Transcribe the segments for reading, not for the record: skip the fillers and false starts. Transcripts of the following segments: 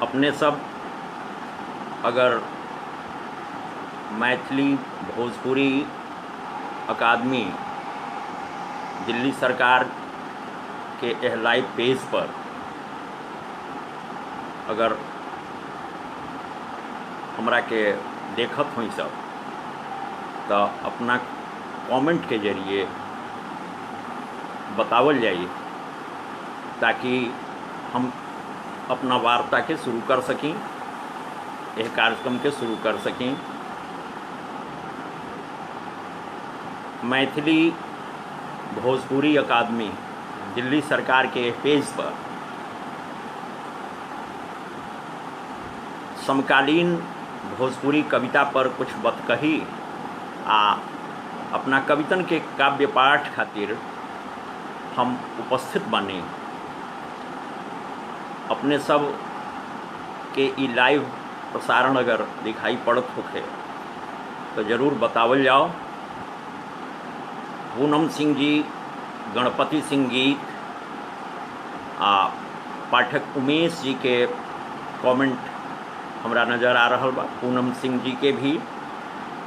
अपने सब अगर मैथिली भोजपुरी अकादमी दिल्ली सरकार के यह लाइव पेज पर अगर हमरा के देखत हुई सब तो अपना कमेंट के जरिए बतावल जाइए ताकि हम अपना वार्ता के शुरू कर सकें, यह कार्यक्रम के शुरू कर सकें। मैथिली भोजपुरी अकादमी दिल्ली सरकार के पेज पर समकालीन भोजपुरी कविता पर कुछ बतकही आ अपना कवितन के काव्य पाठ खातिर हम उपस्थित बानी। अपने सब के ई लाइव प्रसारण अगर दिखाई पड़त होखे तो ज़रूर बतावल जाओ। पूनम सिंह जी, गणपति सिंह गीत आ पाठक उमेश जी के कमेंट हमरा नज़र आ रहा बा। पूनम सिंह जी के भी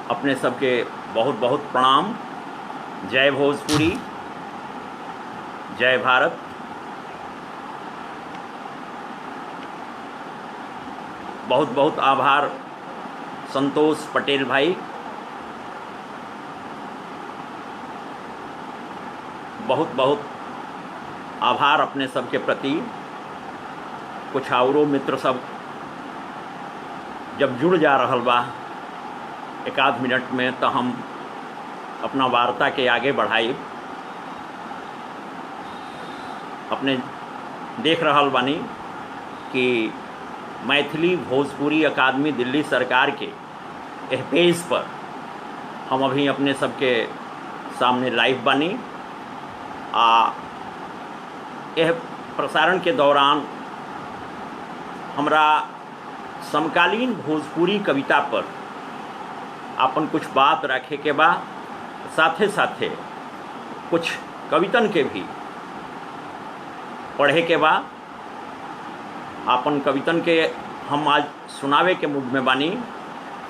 अपने सबके बहुत बहुत प्रणाम। जय भोजपुरी, जय भारत। बहुत बहुत आभार संतोष पटेल भाई, बहुत बहुत आभार अपने सब के प्रति। कुछ औरों मित्र सब जब जुड़ जा रहल बा एक आध मिनट में तो हम अपना वार्ता के आगे बढ़ाई। अपने देख रहल बानी कि मैथिली भोजपुरी अकादमी दिल्ली सरकार के एह पेज पर हम अभी अपने सबके सामने लाइव बानी। यह प्रसारण के दौरान हमरा समकालीन भोजपुरी कविता पर अपन कुछ बात रखे के बा, साथे साथे कुछ कवितन के भी पढ़े के बा। अपन कवितन के हम आज सुनावे के मूड में बानी।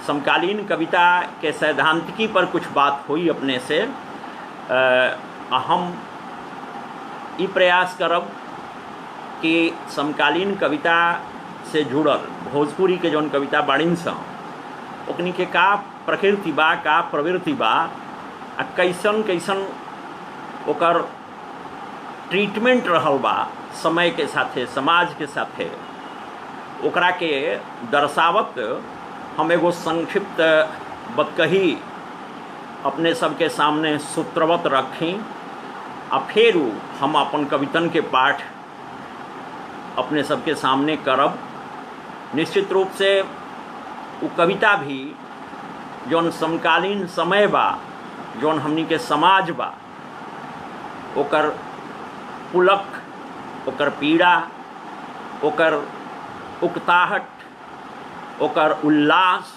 समकालीन कविता के सैद्धांतिकी पर कुछ बात हुई अपने से। हम ई प्रयास करब कि समकालीन कविता से जुड़ल भोजपुरी के जौन कविता बाड़ीन सा ओकनी के का प्रकृति बा, का प्रवृत्ति बा, आ कैसन कैसन ओकर ट्रीटमेंट रहल बा समय के साथे, समाज के साथे, ओकरा के दर्शावत हम एगो संक्षिप्त बतकही अपने सबके सामने सूत्रवत रखी। आ फिर हम अपन कवितन के पाठ अपने सबके सामने करब। निश्चित रूप से वो कविता भी जौन समकालीन समय बा, जौन हमनी के समाज बा, ओकर पुलक, ओकर पीड़ा, ओकर उकताहट, ओकर उल्लास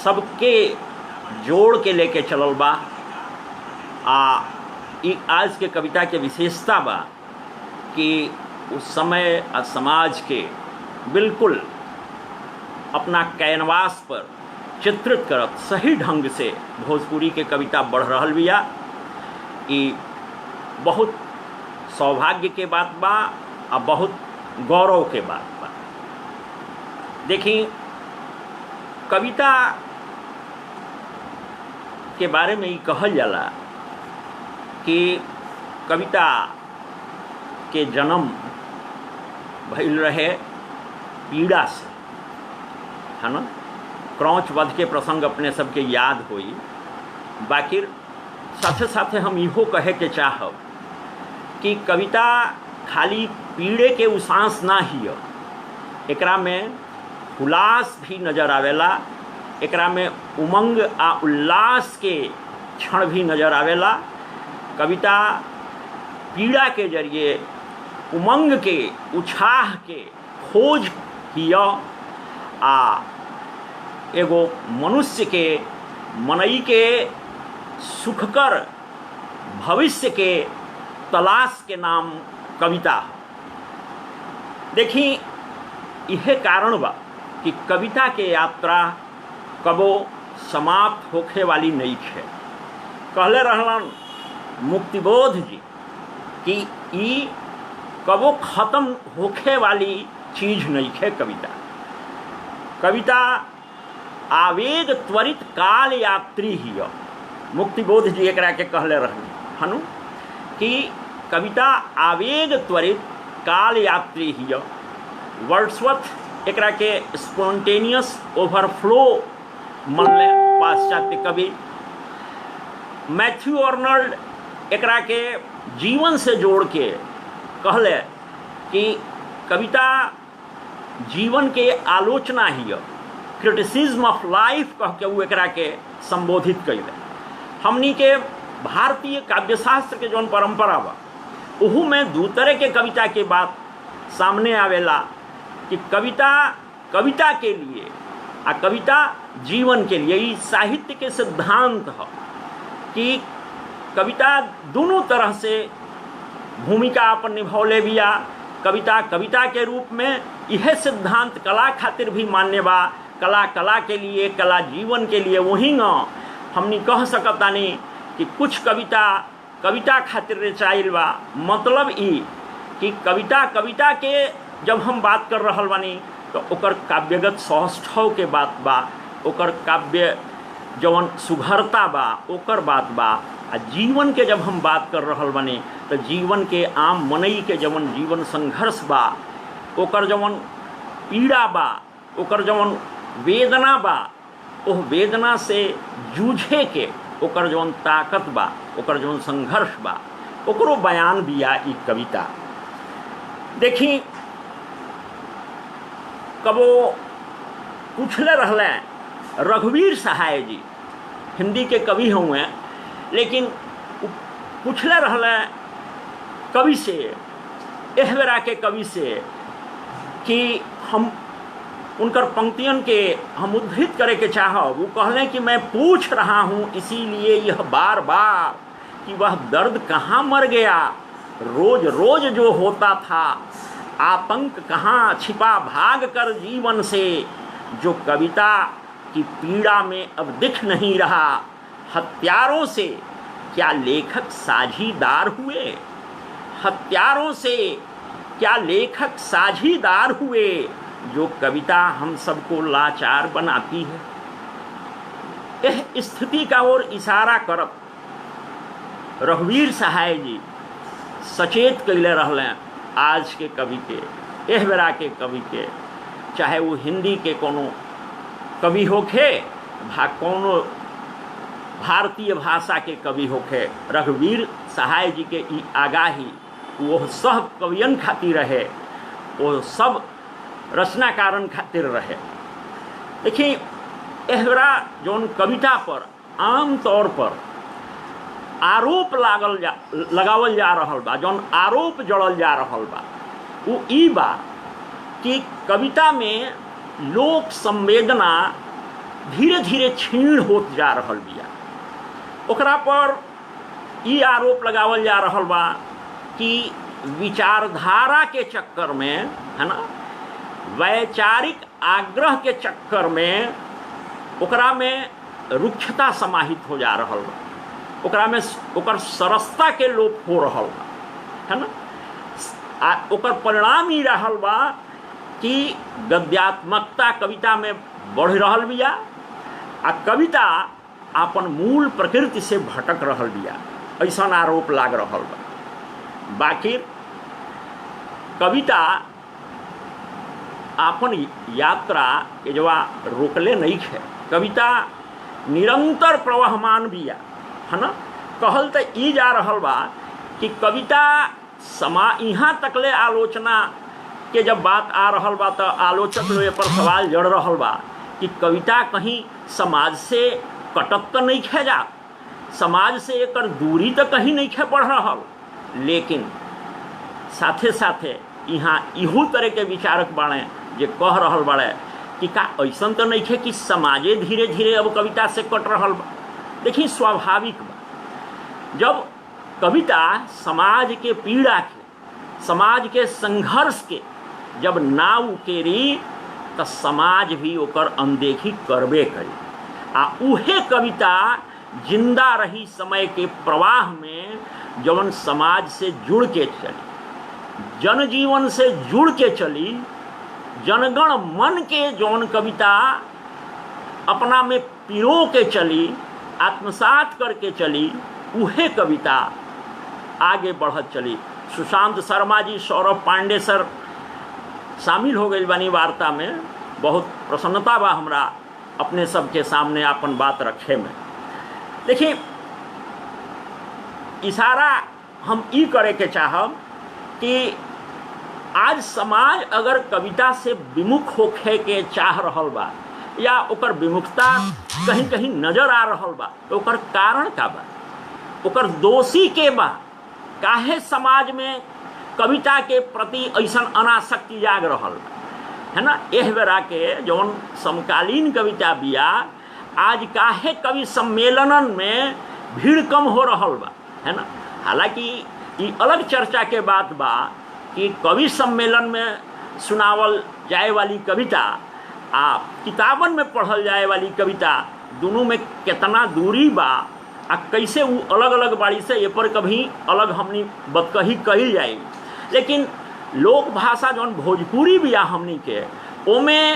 सबके जोड़ के लेके चलल बा। ई आज के कविता के विशेषता बा कि उस समय आ समाज के बिल्कुल अपना कैनवास पर चित्रित करत सही ढंग से भोजपुरी के कविता बढ़ रहल बिया। ई बहुत सौभाग्य के बात बा आ बहुत गौरव के बात बा। देखी, कविता के बारे में ये कहल जाला कि कविता के जन्म भइल रहे पीड़ा से, है ना। क्रौच वध के प्रसंग अपने सबके याद होई। बाकी साथे साथे हम इहो कहे के चाहब कि कविता खाली पीड़े के उसांस ना हिय, एकरा में उल्लास भी नज़र आवेला, एकरा में उमंग आ उल्लास के क्षण भी नज़र आवेला। कविता पीड़ा के जरिए उमंग के, उत्साह के खोज हिय आ एगो मनुष्य के, मनई के सुखकर भविष्य के तलाश के नाम कविता। देखी, यह कारण बा कि कविता के यात्रा कबो समाप्त होखे वाली नहीं है। कहले रहलन मुक्तिबोध जी कि ई कबो खत्म होखे वाली चीज नहीं है। कविता आवेग त्वरित काल यात्री ही। मुक्तिबोध जी एकरा के कहले रहनी हनु कि कविता आवेग त्वरित काल यात्री ही। वर्ड्सवर्थ एकरा के स्पॉन्टेनियस ओवरफ्लो मनले पाश्चात्य कवि। मैथ्यू आर्नल्ड एकरा के जीवन से जोड़ के कहले कि कविता जीवन के आलोचना ही, क्रिटिसिज्म ऑफ लाइफ कह के वो एकरा के संबोधित कैले। हमनी के भारतीय काव्यशास्त्र के जौन परंपरा बा उहू में दू तरह के कविता के बात सामने आवेला कि कविता कविता के लिए आ कविता जीवन के लिए। ई साहित्य के सिद्धांत है कि कविता दोनों तरह से भूमिका अपन निभौले बिया। कविता कविता के रूप में यह सिद्धांत कला खातिर भी मान्य बा। कला कला के लिए, कला जीवन के लिए। वहीं हमनी कह सकतानी कि कुछ कविता कविता खातिर रचाइल बा। मतलब ई कि कविता कविता के जब हम बात कर रहल बानी तो ओकर काव्यगत सौष्ठव के बात बा, ओकर काव्य जवन सुघरता बा ओकर बात बा। आ जीवन के जब हम बात कर रहल बानी तो जीवन के आम मनई के जवन जीवन संघर्ष बा, ओकर जवन पीड़ा बा, ओकर जवन वेदना बा, ओह वेदना से जूझे के ओकर जवन ताकत बा, ओकर जवन संघर्ष बा, ओकरो बयान बिया ई कविता। देखी कबो पूछले रहले रघुवीर सहाय जी, हिंदी के कवि हुए, लेकिन पूछले रहले कवि से, एह बेरा के कवि से कि हम उनकर पंक्तियों के हम उद्धृत करे के चाहब। वो कहलें कि मैं पूछ रहा हूँ इसीलिए यह बार बार कि वह दर्द कहाँ मर गया, रोज रोज जो होता था, आतंक कहाँ छिपा भाग कर जीवन से, जो कविता की पीड़ा में अब दिख नहीं रहा। हत्यारों से क्या लेखक साझीदार हुए, हत्यारों से क्या लेखक साझीदार हुए, जो कविता हम सबको लाचार बनाती है। यह स्थिति का ओर इशारा करत रघुवीर सहाय जी सचेत कैले रहले आज के कवि के, एह बेरा के कवि के, चाहे वो हिंदी के कोनो कवि होखे कोनो भारतीय भाषा के कवि होखे। रघुवीर सहाय जी के ई आगाही वो सब कवियन खातिर रहे, वो सब रचनाकारन खातिर रहे। देखिए एहरा जौन कविता पर आम तौर पर आरोप लगावल जा रहल बा, जौन आरोप जड़ल जा रहल बा, वो ई बा कि कविता में लोक संवेदना धीरे धीरे क्षीण होत जा रहल बिया। ओकरा पर ई आरोप लगावल जा रहल बा कि विचारधारा के चक्कर में, है ना, वैचारिक आग्रह के चक्कर में ओकरा में रुक्षता समाहित हो जा रहल बा, ओकरा में ओकर सरसता के लोप हो रहल बा, है ना। ओकर परिणाम ही रहल बा कि गद्यात्मकता कविता में बढ़ रहल बिया आ कविता अपन मूल प्रकृति से भटक रहल बिया, ऐसा आरोप लाग रहल बा। बाकी कविता अपन यात्रा के जवा रोकले नहीं है। कविता निरंतर प्रवहमान बिया, है ना। कहल तो ई जा रहल बा कि कविता यहाँ तकले आलोचना के जब बात आ रहल बा तो आलोचक लोग पर सवाल जड़ रहल बा कि कविता कहीं समाज से कटत तो नहीं खे जा, समाज से एकर दूरी तो कहीं नहीं खे पड़ रहल। लेकिन साथे साथे यहाँ इहू तरह के विचारक बाड़े जे कह रहल बाड़े कि का ऐसा तो नहीं खे कि समाजे धीरे धीरे अब कविता से कट रहल बा। देखिए स्वाभाविक बा, जब कविता समाज के पीड़ा के, समाज के संघर्ष के जब ना उकेरी तो समाज भी ओकर अनदेखी करबे करी। आ उहे कविता जिंदा रही समय के प्रवाह में, जौन समाज से जुड़ के चली, जनजीवन से जुड़ के चली, जनगण मन के जौन कविता अपना में पिरो के चली, आत्मसात करके चली, उहे कविता आगे बढ़त चली। सुशांत शर्मा जी, सौरभ पांडे सर शामिल हो गई बानी वार्ता में। बहुत प्रसन्नता बा हमरा अपने सबके सामने अपन बात रखे में। देखिए, इशारा हम ई करे के चाहब कि आज समाज अगर कविता से विमुख होखे के चाह रहल बा या ओकर विमुखता कहीं कहीं नजर आ रहल बा, तो ओकर कारण का बा, ओकर दोषी के बा? काहे समाज में कविता के प्रति ऐसन अनासक्ति जाग रहल बा, है ना? एह बेरा के जौन समकालीन कविता बिया, आज काहे कवि सम्मेलनन में भीड़ कम हो रहल बा, है ना? हालांकि ये अलग चर्चा के बात बा कि कवि सम्मेलन में सुनावल जाए वाली कविता आ किताबन में पढ़ल जाए वाली कविता, दोनों में कितना दूरी बा आ कैसे वो अलग अलग बाड़ी से, ये पर कभी अलग हमनी बतकही कही जाए। लेकिन लोक भाषा जौन भोजपुरी बिया हमनी के, ओमे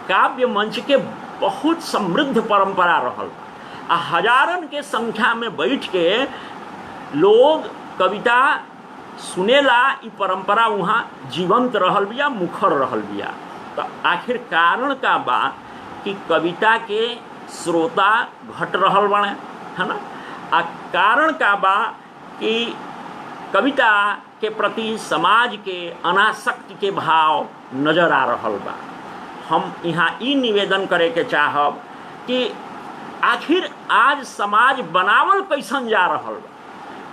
काव्य मंच के बहुत समृद्ध परंपरा रहल आ हजारन के संख्या में बैठ के लोग कविता सुनेला। ई परंपरा वहाँ जीवंत रहल बिया, मुखर रहल बिया। तो आखिर कारण का बा कि कविता के श्रोता घट रहल बने, है ना? आ कारण का बा कि कविता के प्रति समाज के अनासक्ति के भाव नजर आ रहल बा। हम यहाँ ई निवेदन करे के चाहब कि आखिर आज समाज बनावल कैसन जा रहल बा,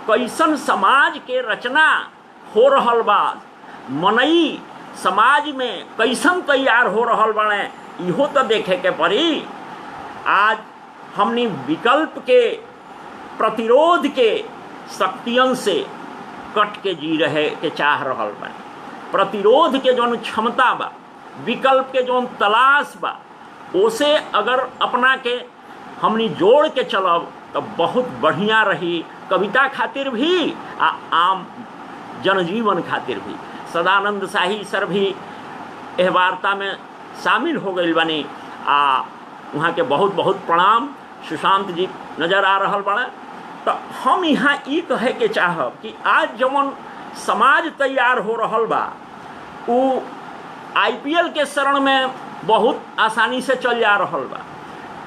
कैसन समाज के रचना हो रहल बा, मनई समाज में कैसन तैयार हो रहल बने, इहो तो देखे के पड़ी। आज हमनी विकल्प के, प्रतिरोध के शक्तियन से कट के जी रहे के चाह रहल बा। प्रतिरोध के जौन क्षमता बा, विकल्प के जौन तलाश बा, ओसे अगर अपना के हमनी जोड़ के चलब तो बहुत बढ़िया रही, कविता खातिर भी आ आम जनजीवन खातिर भी। सदानंद शाही सर भी एह वार्ता में शामिल हो गई बनी आ वहाँ के बहुत बहुत प्रणाम। सुशांत जी नजर आ रहल बड़े। तो हम यहाँ ई कहे के चाहब कि आज जवन समाज तैयार हो रहल बा, उ IPL के शरण में बहुत आसानी से चल जा रहल बा,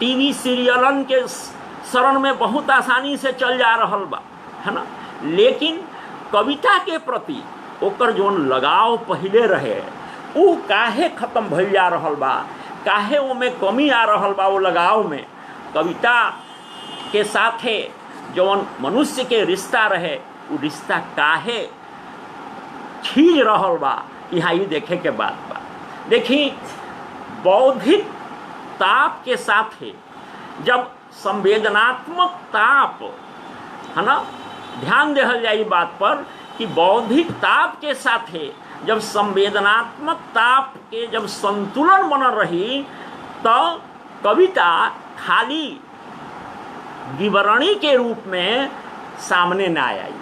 टीवी सीरियलन के शरण में बहुत आसानी से चल जा रहल बा, है ना? लेकिन कविता के प्रति ओकर जोन लगाव पहले रहे, उ काहे खत्म भइल जा रहल बा, काहे ओमे कमी आ रहल बा? वो लगाव में कविता के साथे जौन मनुष्य के रिश्ता रहे, वो रिश्ता काहे खींच रहल बा, यहाँ ये देखे के बात बा। देखी, बौद्धिक ताप के साथे जब संवेदनात्मक ताप, है ना, ध्यान देहल जाए बात पर कि बौद्धिक ताप के साथे जब संवेदनात्मक ताप के जब संतुलन बनल रही, तो कविता खाली विवरणी के रूप में सामने ना आई।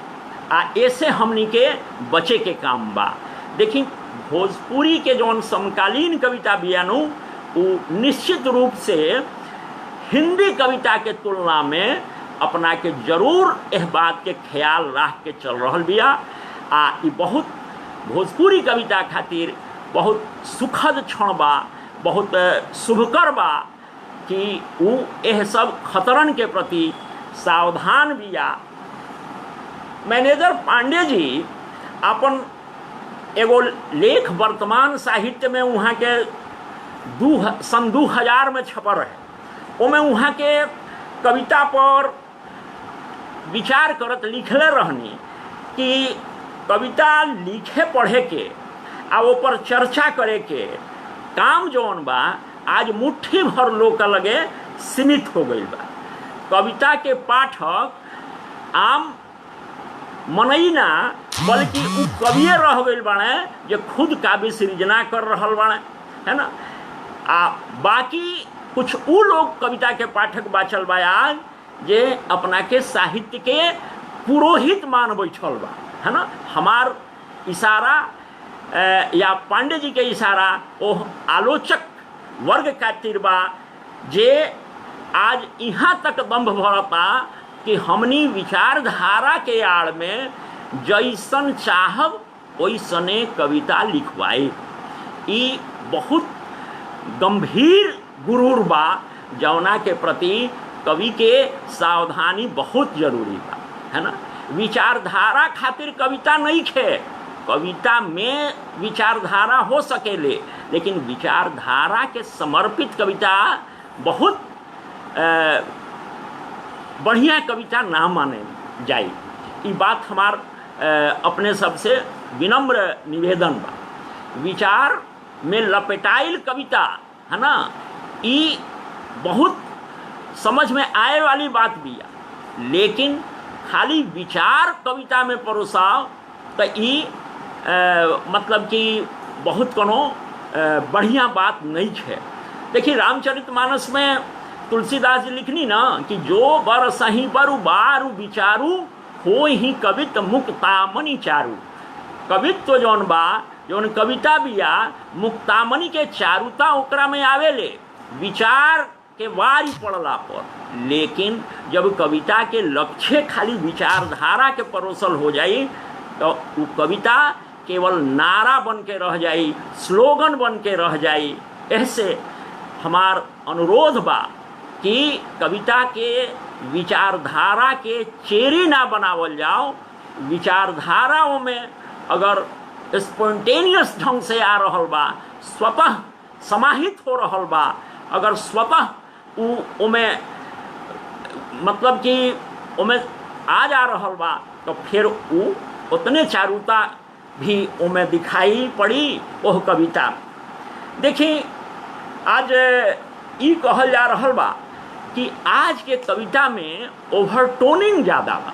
आ ऐसे हमनी के बचे के काम बा। देखी, भोजपुरी के जौन समकालीन कविता बियानु, वो निश्चित रूप से हिंदी कविता के तुलना में अपना के जरूर एह बात के ख्याल रख के चल रहल बिया। आ ई बहुत भोजपुरी कविता खातिर बहुत सुखद क्षण बा, बहुत शुभकर बा कि उ एह सब खतरन के प्रति सावधान बिया। मैनेजर पांडे जी अपन एगो लेख वर्तमान साहित्य में वहाँ के सन 2000 में छपल रहे, ओमे वहाँ के कविता पर विचार करत लिखले रहनी कि कविता लिखे पढ़े के आ ऊपर चर्चा करे के काम जौन बा आज मुट्ठी भर लोग का लगे सीमित हो गई बा। कविता के पाठक आम मनई ना, बल्कि उ कविए रह गई बाड़े जो खुद काव्य सृजना कर रहल बाड़े, है ना। आ बाकी कुछ उ लोग कविता के पाठक बाचल बा आज जे अपना के साहित्य के पुरोहित मान बैठल बा, है ना। हमार इशारा या पांडे जी के इशारा ओ आलोचक वर्ग खातिर बा जे आज यहाँ तक दम्भ भरता कि हमनी विचारधारा के आड़ में जैसन चाहब वैसने कविता लिखवाए। ई बहुत गंभीर गुरूर बा जौना के प्रति कवि के सावधानी बहुत जरूरी बा, है ना। विचारधारा खातिर कविता नहीं खे, कविता में विचारधारा हो सकेले, लेकिन विचारधारा के समर्पित कविता बहुत बढ़िया कविता ना माने जाए। ये बात हमार अपने सबसे विनम्र निवेदन बा। विचार में लपेटाइल कविता, है ना, ये बहुत समझ में आए वाली बात भी है, लेकिन खाली विचार कविता में परोसाव तो ये मतलब कि बहुत कोनो बढ़िया बात नहीं है। देखिए रामचरितमानस में तुलसीदास जी लिखनी ना कि जो बर सही बरु बारू विचारू हो ही कवित मुक्तामणि चारू। कवित्व जौन बा जौन कविता बिया मुक्तामणि के चारुता ओकरा में आवेले विचार के वारी पड़ला पर, लेकिन जब कविता के लक्ष्य खाली विचारधारा के परोसल हो जाई तो वो कविता केवल नारा बन के रह जाई, स्लोगन बन के रह जाई। ऐसे हमार अनुरोध बा कि कविता के विचारधारा के चेरी ना बनावल जाओ। विचारधाराओं में अगर स्पॉन्टेनियस ढंग से आ रहल बा, स्वतः समाहित हो रहल बा, अगर स्वतः उमें मतलब कि उमें आ जा रहल बा तो फिर उतने चारुता भी उमें दिखाई पड़ी वह कविता। देखिए आज ये कहल जा रहल बा कि आज के कविता में ओवरटोनिंग ज़्यादा बा।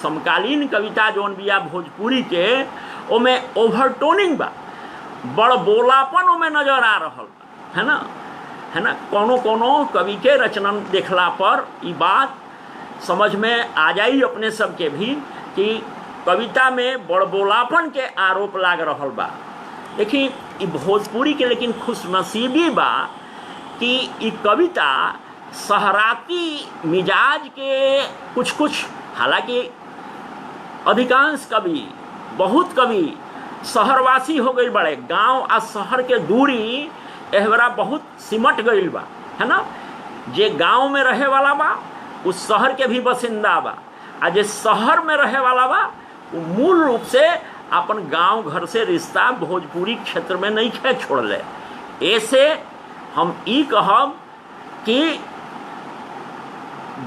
समकालीन कविता जौन बिया भोजपुरी के ओमें ओवरटोनिंग बा, बड़ बोलापन ओमें नजर आ रहल बा, है ना, है ना। कोनो कोनो कवि के रचनन देखला पर ये बात समझ में आ जाई अपने सबके भी कि कविता में बड़ बोलापन के आरोप लाग रहल बा। देखिए ये भोजपुरी के लेकिन खुशनसीबी बा कि ये कविता शहराती मिजाज के कुछ कुछ, हालांकि अधिकांश कवि बहुत कवि शहरवासी हो गई बड़े, गांव आ शहर के दूरी एहवरा बहुत सिमट गई बा, है ना। जे गांव में रहे वाला बा उस शहर के भी बसिंदा बा, आ जे शहर में रहे वाला बा वो मूल रूप से अपन गांव घर से रिश्ता भोजपुरी क्षेत्र में नहीं खे छोड़ले। ऐसे हम ई कहब कि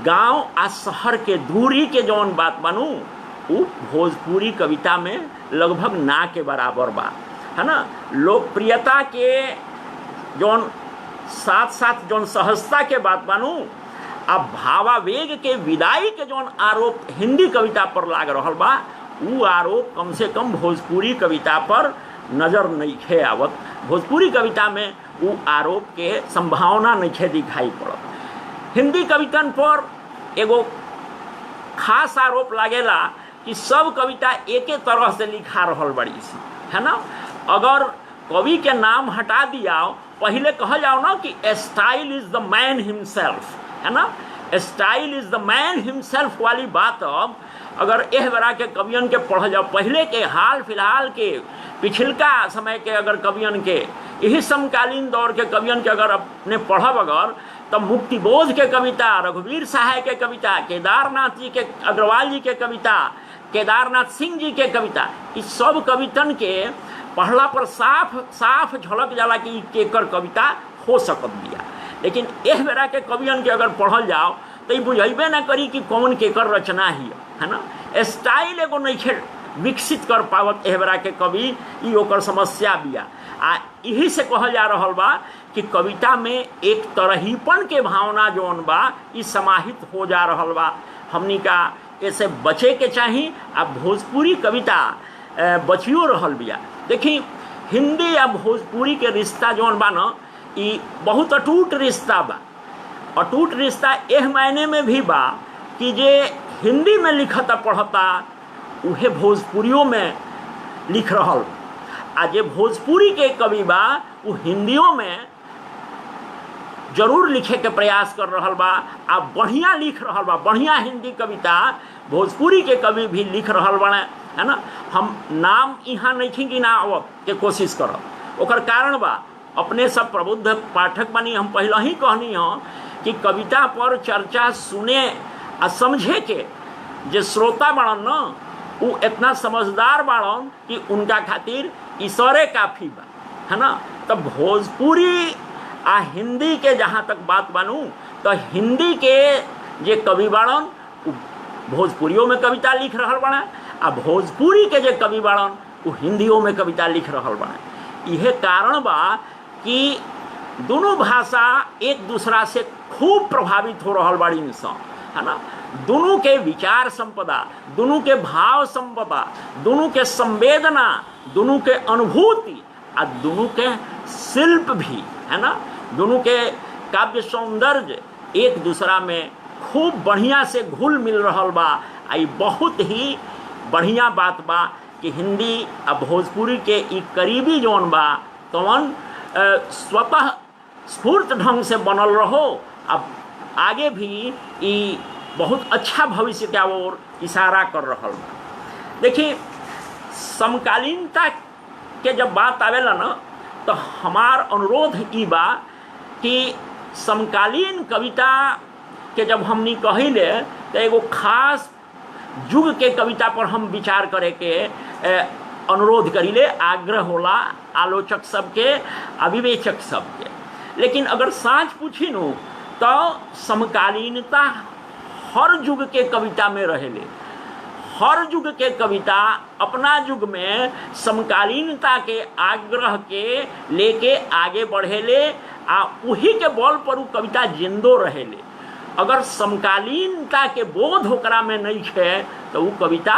गांव आ शहर के दूरी के जौन बात बनू वो भोजपुरी कविता में लगभग ना के बराबर बा, है ना। लोकप्रियता के जौन साथ साथ जौन सहजता के बात बनू आ भावावेग के विदाई के जौन आरोप हिंदी कविता पर लाग रहल बा, वो आरोप कम से कम भोजपुरी कविता पर नज़र नहीं खे आवत। भोजपुरी कविता में वो आरोप के संभावना नहीं खे दिखाई पड़त। हिंदी कवितन पर एगो खास आरोप लागेला कि सब कविता एके तरह से लिखा रहल बड़ी सी, है ना। अगर कवि के नाम हटा दिया, पहले कहा जाओ ना कि style is the man himself, है ना, style is the man himself वाली बात अब अगर एह बरा के कवियन के पढ़ जाओ, पहले के हाल फिलहाल के पिछलका समय के अगर कवियन के यही समकालीन दौर के कवियन के अगर अपने पढ़ब अगर तब मुक्तिबोध के कविता, रघुवीर सहाय के कविता, केदारनाथ जी के अग्रवाल जी के कविता, केदारनाथ सिंह जी के कविता, इस सब कवितन के पढ़ला पर साफ साफ झलक जाला कि केकर कविता हो सकत बिया। लेकिन एह बेरा के कवियन के अगर पढ़ल जाओ तो ये बुझेबे ना करी कि कौन केकर रचना ही है ना। स्टाइल एगो नहीं विकसित कर पावत एह बेरा के कवि, ई ओकर समस्या बिया। आ यही से कहल जा रहल बा कि कविता में एक तरहीपन के भावना जौन बा ई समाहित हो जा रहल बा। हमनी का ऐसे बचे के चाही। आ भोजपुरी कविता बचियो रहल बिया। देखी हिंदी या भोजपुरी के रिश्ता जौन बा न ई बहुत अटूट रिश्ता बा। अटूट रिश्ता एह मायने में भी बा कि जे हिंदी में लिखता पढ़ता उहे भोजपुरियों में लिख रहल, आ जे भोजपुरी के कवि बा वो हिंदियों में जरूर लिखे के प्रयास कर रहल बा, आ बढ़िया लिख रहल बा। बढ़िया हिंदी कविता भोजपुरी के कवि भी लिख रहल बने, है ना। हम नाम यहाँ नहीं कि ना आवत के कोशिश करब, ओकर कारण बा अपने सब प्रबुद्ध पाठक बनी। हम पहले ही कहनी हो कि कविता पर चर्चा सुने आ समझे के जे श्रोता बाड़न न वो इतना समझदार बाड़न कि उनका खातिर ईश्वरे काफ़ी बा, है ना। तब भोजपुरी आ हिंदी के जहाँ तक बात बनू तो हिंदी के जे कवि बाड़न भोजपुरियों में कविता लिख रहल बने, आ भोजपुरी के जे कवि बाड़न वो हिंदियों में कविता लिख रहल बने। यह कारण बा कि दोनों भाषा एक दूसरा से खूब प्रभावित हो रहल बाड़ी इंसान, है ना। दोनों के विचार संपदा, दोनों के भाव संपदा, दोनों के संवेदना, दोनों के अनुभूति आ दोनों के शिल्प भी, है ना। दोनों के काव्य सौंदर्य एक दूसरा में खूब बढ़िया से घुल मिल रहल बा। आई बहुत ही बढ़िया बात बा कि हिंदी आ भोजपुरी के ई करीबी जौन बा तवन स्वतः स्फूर्त ढंग से बनल रहो। अब आगे भी ई बहुत अच्छा भविष्य के ओर इशारा कर रहल बा। देखिए समकालीनता के जब बात आवेला ना तो हमार अनुरोध ई बा कि समकालीन कविता के जब हमनी कहिले तो एगो खास युग के कविता पर हम विचार करे के अनुरोध करीले, आग्रह होला आलोचक सबके, अविवेचक सबके। लेकिन अगर साँच पूछी नु तो समकालीनता हर युग के कविता में रहेले। हर युग के कविता अपना युग में समकालीनता के आग्रह के लेके आगे बढ़ेले, आ उही के बल पर वो कविता जिंदो रहेले। अगर समकालीनता के बोध ओकरा में नहीं है तो वो कविता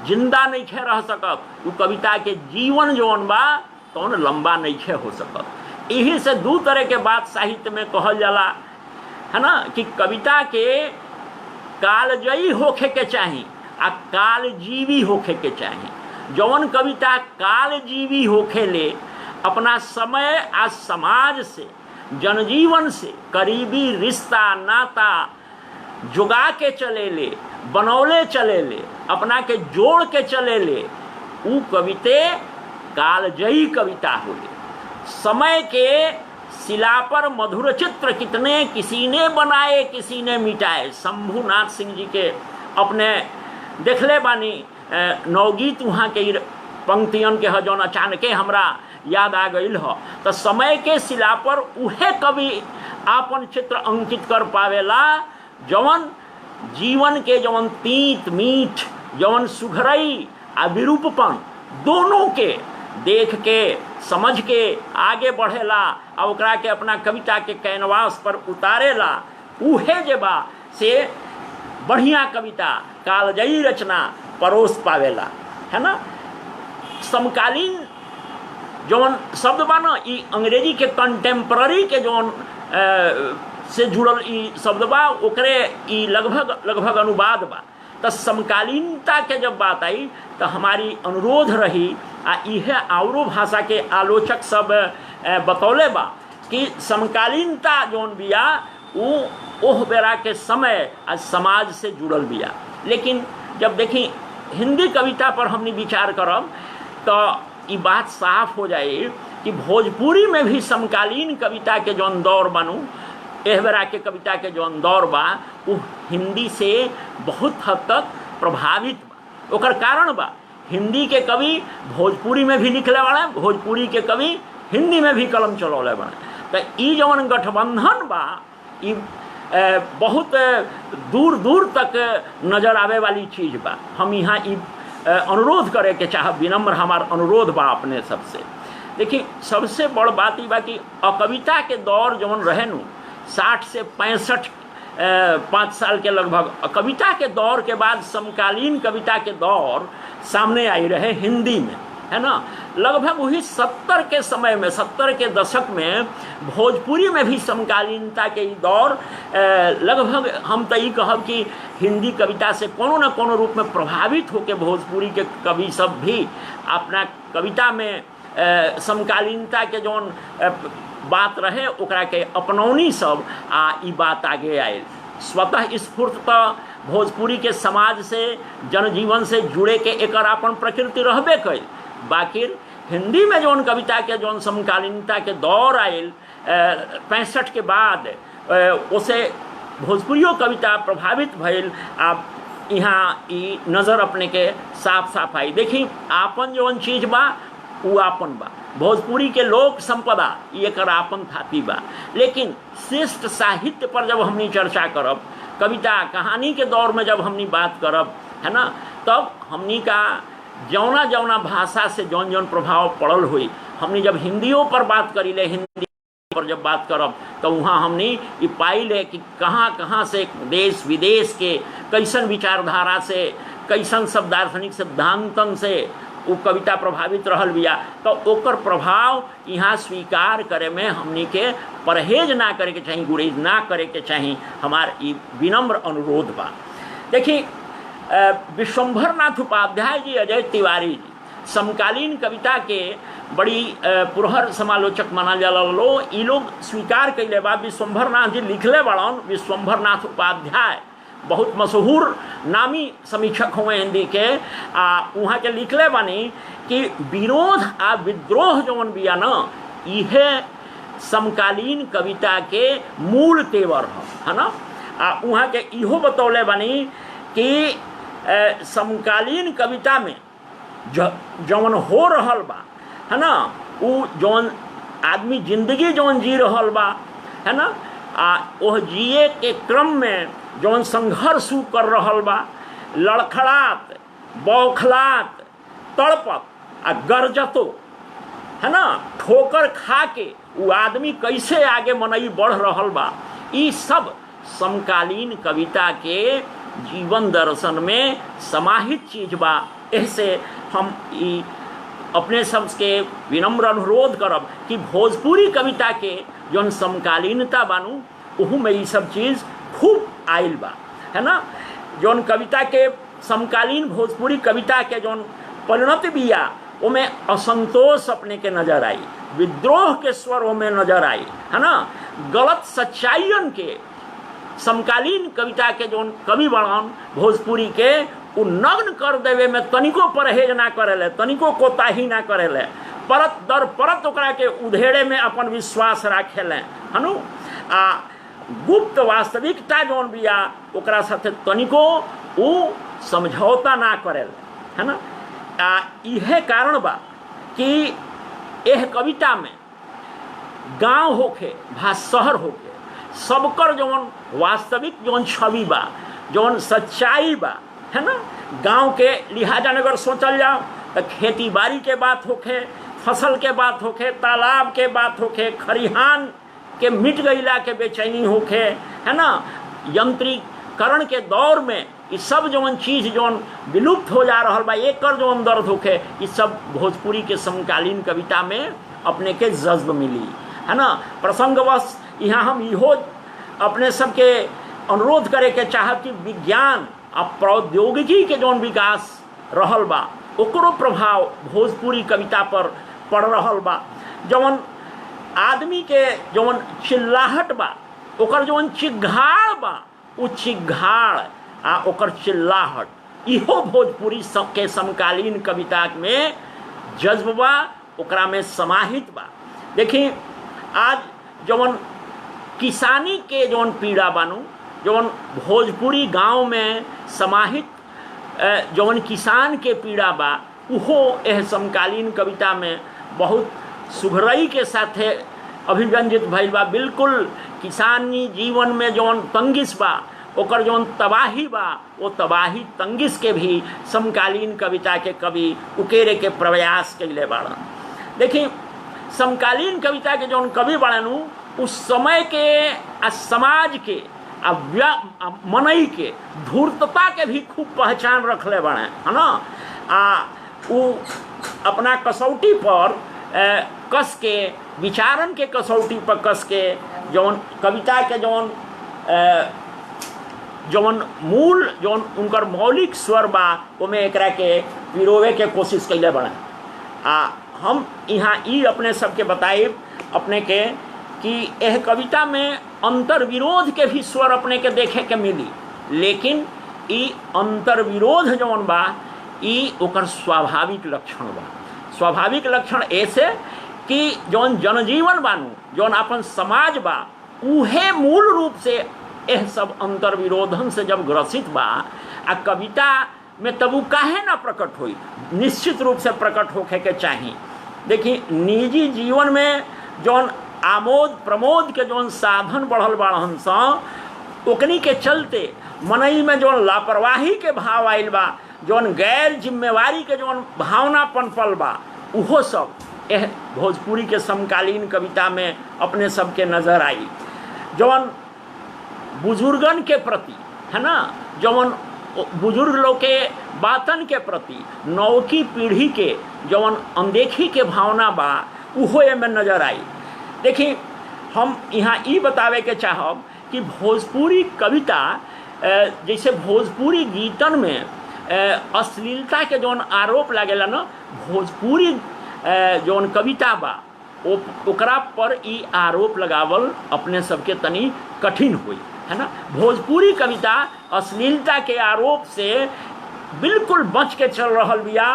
जिंदा नहीं है रह सकत। वो कविता के जीवन जौन बा तो लंबा नहीं है हो सकत। यही से दो तरह के बात साहित्य में कहल जाला, है ना, कि कविता के कालजयी होखे के चाही आ कालजीवी होखे के चाही। जौन कविता कालजीवी होखे ले अपना समय आ समाज से, जनजीवन से करीबी रिश्ता नाता जुगा के चले ले, बनौले चले ले, अपना के जोड़ के चले ले, उ कविते कालजयी कविता होले। समय के शिला पर मधुर चित्र कितने किसी ने बनाए किसी ने मिटाए। शंभुनाथ सिंह जी के अपने देखले बानी नवगीत वहाँ के पंक्तियन के जौन अचानके हमरा याद आ गई हो। तो समय के शिला पर उहे कवि आपन चित्र अंकित कर पावेला जवन जीवन के जवन तीत मीठ, जवन सुघरई आ विरूपपन दोनों के देख के समझ के आगे बढ़ेला आ ओकरा के अपना कविता के कैनवास पर उतारेला। उहे जे बा से बढ़िया कविता कालजयी रचना परोस पावेला, है ना। समकालीन जौन शब्द बा ना ई अंग्रेजी के कंटेम्पररी के जौन से जुड़ल ई शब्द बा ओकरे ई लगभग अनुवाद बा। तो समकालीनता के जब बात आई तो हमारी अनुरोध रही आ इहे औरो भाषा के आलोचक सब बतौले बा कि समकालीनता जौन बिया वो ओह बेरा के समय आ समाज से जुड़ल बिया। लेकिन जब देखी हिंदी कविता पर हमने विचार करब तो ये बात साफ हो जाए कि भोजपुरी में भी समकालीन कविता के जौन दौर बनू, एह बेरा के कविता के जौन दौर बा वो हिंदी से बहुत हद तक प्रभावित बा। ओकर कारण बा हिंदी के कवि भोजपुरी में भी लिखले बड़े, भोजपुरी के कवि हिंदी में भी कलम चलौले बड़े। तो ये जौन गठबंधन बा ये बहुत दूर दूर तक नजर आवे वाली चीज़ बा। हम यहाँ अनुरोध करे के चाह, विनम्र हमार अनुरोध बा अपने सबसे। देखिए सबसे बड़ बात ई बा कि अकविता के दौर जौन रहे नु 60 से 65 5 साल के लगभग कविता के दौर के बाद समकालीन कविता के दौर सामने आई रहे हिंदी में, है ना। लगभग वही 70 के समय में, 70 के दशक में भोजपुरी में भी समकालीनता के दौर लगभग हम तो ये कहब कि हिंदी कविता से कोनो न कोनो रूप में प्रभावित होकर भोजपुरी के कवि सब भी अपना कविता में समकालीनता के जौन बात रहे ओकरा के अपनौनी सब आ ई बात आगे आए। स्वतः स्फूर्त भोजपुरी के समाज से, जनजीवन से जुड़े के एक अपन प्रकृति रहबे कैल। बाकी हिंदी में जौन कविता के जौन समकालीनता के दौर आयल 65 के बाद, उसे भोजपुरियों कविता प्रभावित भइल। आप यहाँ ई नज़र अपने के साफ साफ आई। देखी आपन जौन चीज़ बा वो आपन बा, भोजपुरी के लोक संपदा ये कर आपन थाती बा। लेकिन श्रेष्ठ साहित्य पर जब हमनी चर्चा करब, कविता कहानी के दौर में जब हमनी बात करब, है ना, तब हमनी का जौना जौना भाषा से जौन जौन प्रभाव पड़ल हुई, हमनी जब हिंदियों पर बात करी ले, हिंदी पर जब बात करब तो वहाँ हमनी ये पाई ले कि कहाँ कहाँ से देश विदेश के कैसन विचारधारा से, कैसन सब दार्शनिक सिद्धांतन से वो कविता प्रभावित रहल बिया। तो ओकर प्रभाव यहाँ स्वीकार करे में हमनी के परहेज ना करे के चाहिए, गुरेज ना करे के चाहिए। हमार ये विनम्र अनुरोध बा। देखिए विश्वंभर नाथ उपाध्याय जी, अजय तिवारी जी समकालीन कविता के बड़ी पुरहर समालोचक मानल जाला। ये लोग स्वीकार कैले बा। विश्वंभर नाथ जी लिखले बड़न, विश्वंभर नाथ उपाध्याय बहुत मशहूर नामी समीक्षक हुए हिंदी के। वहाँ के लिखले बानी कि विरोध आ विद्रोह जौन बिया न, इहे समकालीन कविता के मूल तेवर है ना। वहाँ के इहो बतौले बानी कि समकालीन कविता में जौन हो रहल बा, है ना, वो जौन आदमी जिंदगी जौन जी रहल बा, है ना, वह जिए के क्रम में जौन संघर्ष कर रहल बा, लड़खड़ात, बौखलात, तड़पत आ गरजतो, है ना, ठोकर खा के वो आदमी कैसे आगे मनई बढ़ रहल बा, ये सब समकालीन कविता के जीवन दर्शन में समाहित चीज बा। ऐसे हम अपने सबके विनम्र अनुरोध करब कि भोजपुरी कविता के जौन समकालीनता बानू, ओहू में ये सब चीज़ खूब आयल बा, है ना। जौन कविता के समकालीन भोजपुरी कविता के जौन परिणति बिया, ओमें असंतोष अपने के नजर आई, विद्रोह के स्वर ओमें नजर आई, है ना। गलत सच्चाइयन के समकालीन कविता के जौन कवि बड़न भोजपुरी के, वो नग्न कर देवे में तनिको परहेज ना करेले, तनिको कोताही ना करेले, परत दर परत ओकरा के उधेड़े में अपन विश्वास राखेले, है नु। गुप्त वास्तविकता जौन बिया ओकरा साथे तनिको वो समझौता ना करेले, है ना। इहे कारण बा कि यह कविता में गांव होके भा शहर होके सबकर जौन वास्तविक जौन छवि बा, जौन सच्चाई बा, है ना। गांव के लिहाजा अगर सोचल जाओ तो खेती बाड़ी के बात होके, फसल के बात होके, तालाब के बात होके, खरिहान के मिट गईला के बेचैनी होके, है ना। यंत्रीकरण के दौर में ये सब जौन चीज़ जौन विलुप्त हो जा रहा बा, एकर जौन दर्द होके, ये सब भोजपुरी के समकालीन कविता में अपने के जज्ब मिली, है ना। प्रसंगवश यहाँ हम इहो अपने सबके अनुरोध करे के चाहब कि विज्ञान आ प्रौद्योगिकी के जौन विकास रहल बा, ओकरो प्रभाव भोजपुरी कविता पर पड़ रहल बा। जौन आदमी के जौन चिल्लाहट बा, ओकर जौन चिघाड़ बा, वो चिघाड़ आ ओकर चिल्लाहट, इहो भोजपुरी के समकालीन कविता में जज्ब बा, ओकरा में समाहित बा। देखिए आज जौन किसानी के जौन पीड़ा बानू, जौन भोजपुरी गांव में समाहित जौन किसान के पीड़ा बा, उहो एह समकालीन कविता में बहुत सुघरई के साथे अभिव्यंजित भइल बा। बिल्कुल किसानी जीवन में जौन तंगिस बा, ओकर जौन तबाही बा, वो तबाही तंगिस के भी समकालीन कविता के कवि उकेरे के प्रयास कैले बाड़न। देखिए समकालीन कविता के जौन कवि बाड़न, उस समय के आ समाज के मनई के धूर्तता के भी खूब पहचान रखले बड़े, है ना। वो अपना कसौटी पर कस के, विचारन के कसौटी पर कस के जौन कविता के जौन मूल जौन उनकर मौलिक स्वर बा ओमे एकरा के पिरोवे के कोशिश कैले बड़े। हम यहाँ ई अपने सबके बताइब अपने के कि यह कविता में अंतर विरोध के भी स्वर अपने के देखे के मिली, लेकिन ई अंतर विरोध जौन बा ई ओकर स्वाभाविक लक्षण बा। स्वाभाविक लक्षण ऐसे कि जौन जनजीवन बानू, जौन अपन समाज बा, उहे मूल रूप से यह सब अंतर विरोधन से जब ग्रसित बा, आ कविता में तब काहे ना प्रकट हुई, निश्चित रूप से प्रकट होके के चाहिए। देखिए निजी जीवन में जौन आमोद प्रमोद के जौन साधन बढ़ल बाड़न सा, ओकनी के चलते मनई में जौन लापरवाही के भाव आइल बा, जौन गैर जिम्मेवारी के जौन भावना पनपल बा, उहो सब यह भोजपुरी के समकालीन कविता में अपने सबके नजर आई। जौन बुजुर्गन के प्रति, है ना, जौन बुजुर्ग लोग के बातन के प्रति नौकी पीढ़ी के जौन अनदेखी के भावना बा, उहो एमे नजर आई। देखिए हम यहाँ ई बतावे के चाहब कि भोजपुरी कविता जैसे भोजपुरी गीतन में अश्लीलता के जौन आरोप लागेला ना, भोजपुरी जौन कविता बा ओकरा पर ई आरोप लगावल अपने सबके तनी कठिन हुई, है ना। भोजपुरी कविता अश्लीलता के आरोप से बिल्कुल बच के चल रहल बिया।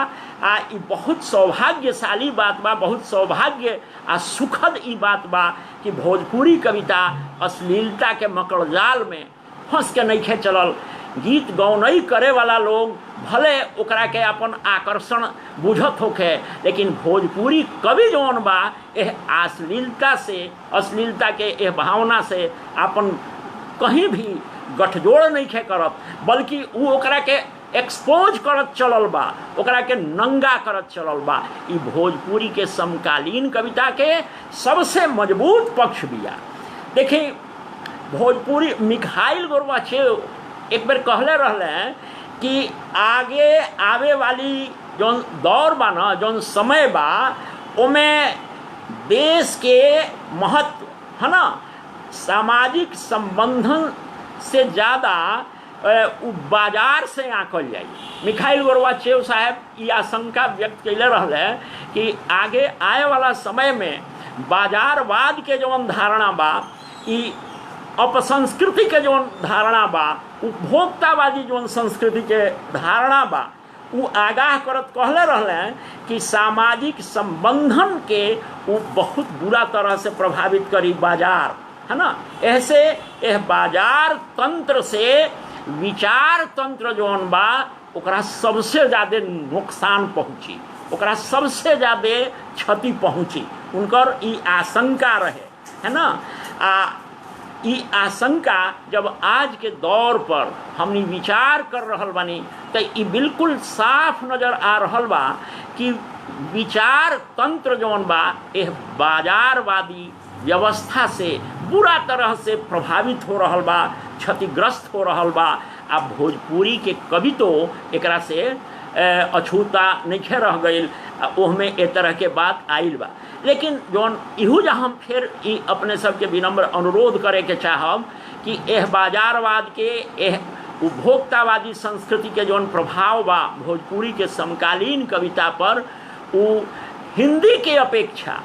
ई बहुत सौभाग्यशाली बात बा, बहुत सौभाग्य आ सुखद ई बात बा कि भोजपुरी कविता अश्लीलता के मकड़जाल में फंस के नहीं चलल। गीत गौनई करे वाला लोग भले ओकरा के अपन आकर्षण बुझत होखे, लेकिन भोजपुरी कवि जौन बा यह अश्लीलता से, अश्लीलता के यह भावना से अपन कहीं भी गठजोड़ नहीं खे करत, बल्कि वो ओकरा के एक्सपोज करत चलल बा, ओकरा के नंगा करत चलल बा। ई भोजपुरी के समकालीन कविता के सबसे मजबूत पक्ष बिया। देखिए भोजपुरी मिखाइल गोर्बाचेव एक बार कहले रहले कि आगे आवे वाली जौन दौर बा ना, जौन समय बा, ओमे देश के महत्व, है ना, सामाजिक संबंधन से ज़्यादा बाजार से आंकल जाए। मिखाइल गोर्बाचेव साहब ये आशंका व्यक्त कैले रहले कि आगे आए वाला समय में बाजारवाद के जौन धारणा बा, ई अपसंस्कृति के जौन धारणा बा, उपभोक्तावादी जौन संस्कृति के धारणा बा, वो आगाह करत कहले रहले कि सामाजिक संबंधन के वो बहुत बुरा तरह से प्रभावित करी बाजार, है ना। ऐसे यह बाजार तंत्र से विचार तंत्र जौन बा ओकरा सबसे ज़्यादा नुकसान पहुँची, ओकरा सबसे ज़्यादा क्षति पहुँची, उनकर ई आशंका रहे, है ना। ई आशंका जब आज के दौर पर हमनी विचार कर रहल बानी तो ई बिल्कुल साफ नज़र आ रहल बा कि विचार तंत्र जौन बा यह बाजारवादी व्यवस्था से बुरा तरह से प्रभावित हो रहल बा, क्षतिग्रस्त हो रहल बा। आ भोजपुरी के कवि तो एकरा से अछूता नहीं रह गई, ओहमे ए तरह के बात आइल बा। लेकिन जौन इहू जा हम फिर ई अपने सबके विनम्र अनुरोध करे के चाहब कि यह बाजारवाद के, यह उपभोक्तावादी संस्कृति के जौन प्रभाव बा भोजपुरी के समकालीन कविता पर, वो हिंदी के अपेक्षा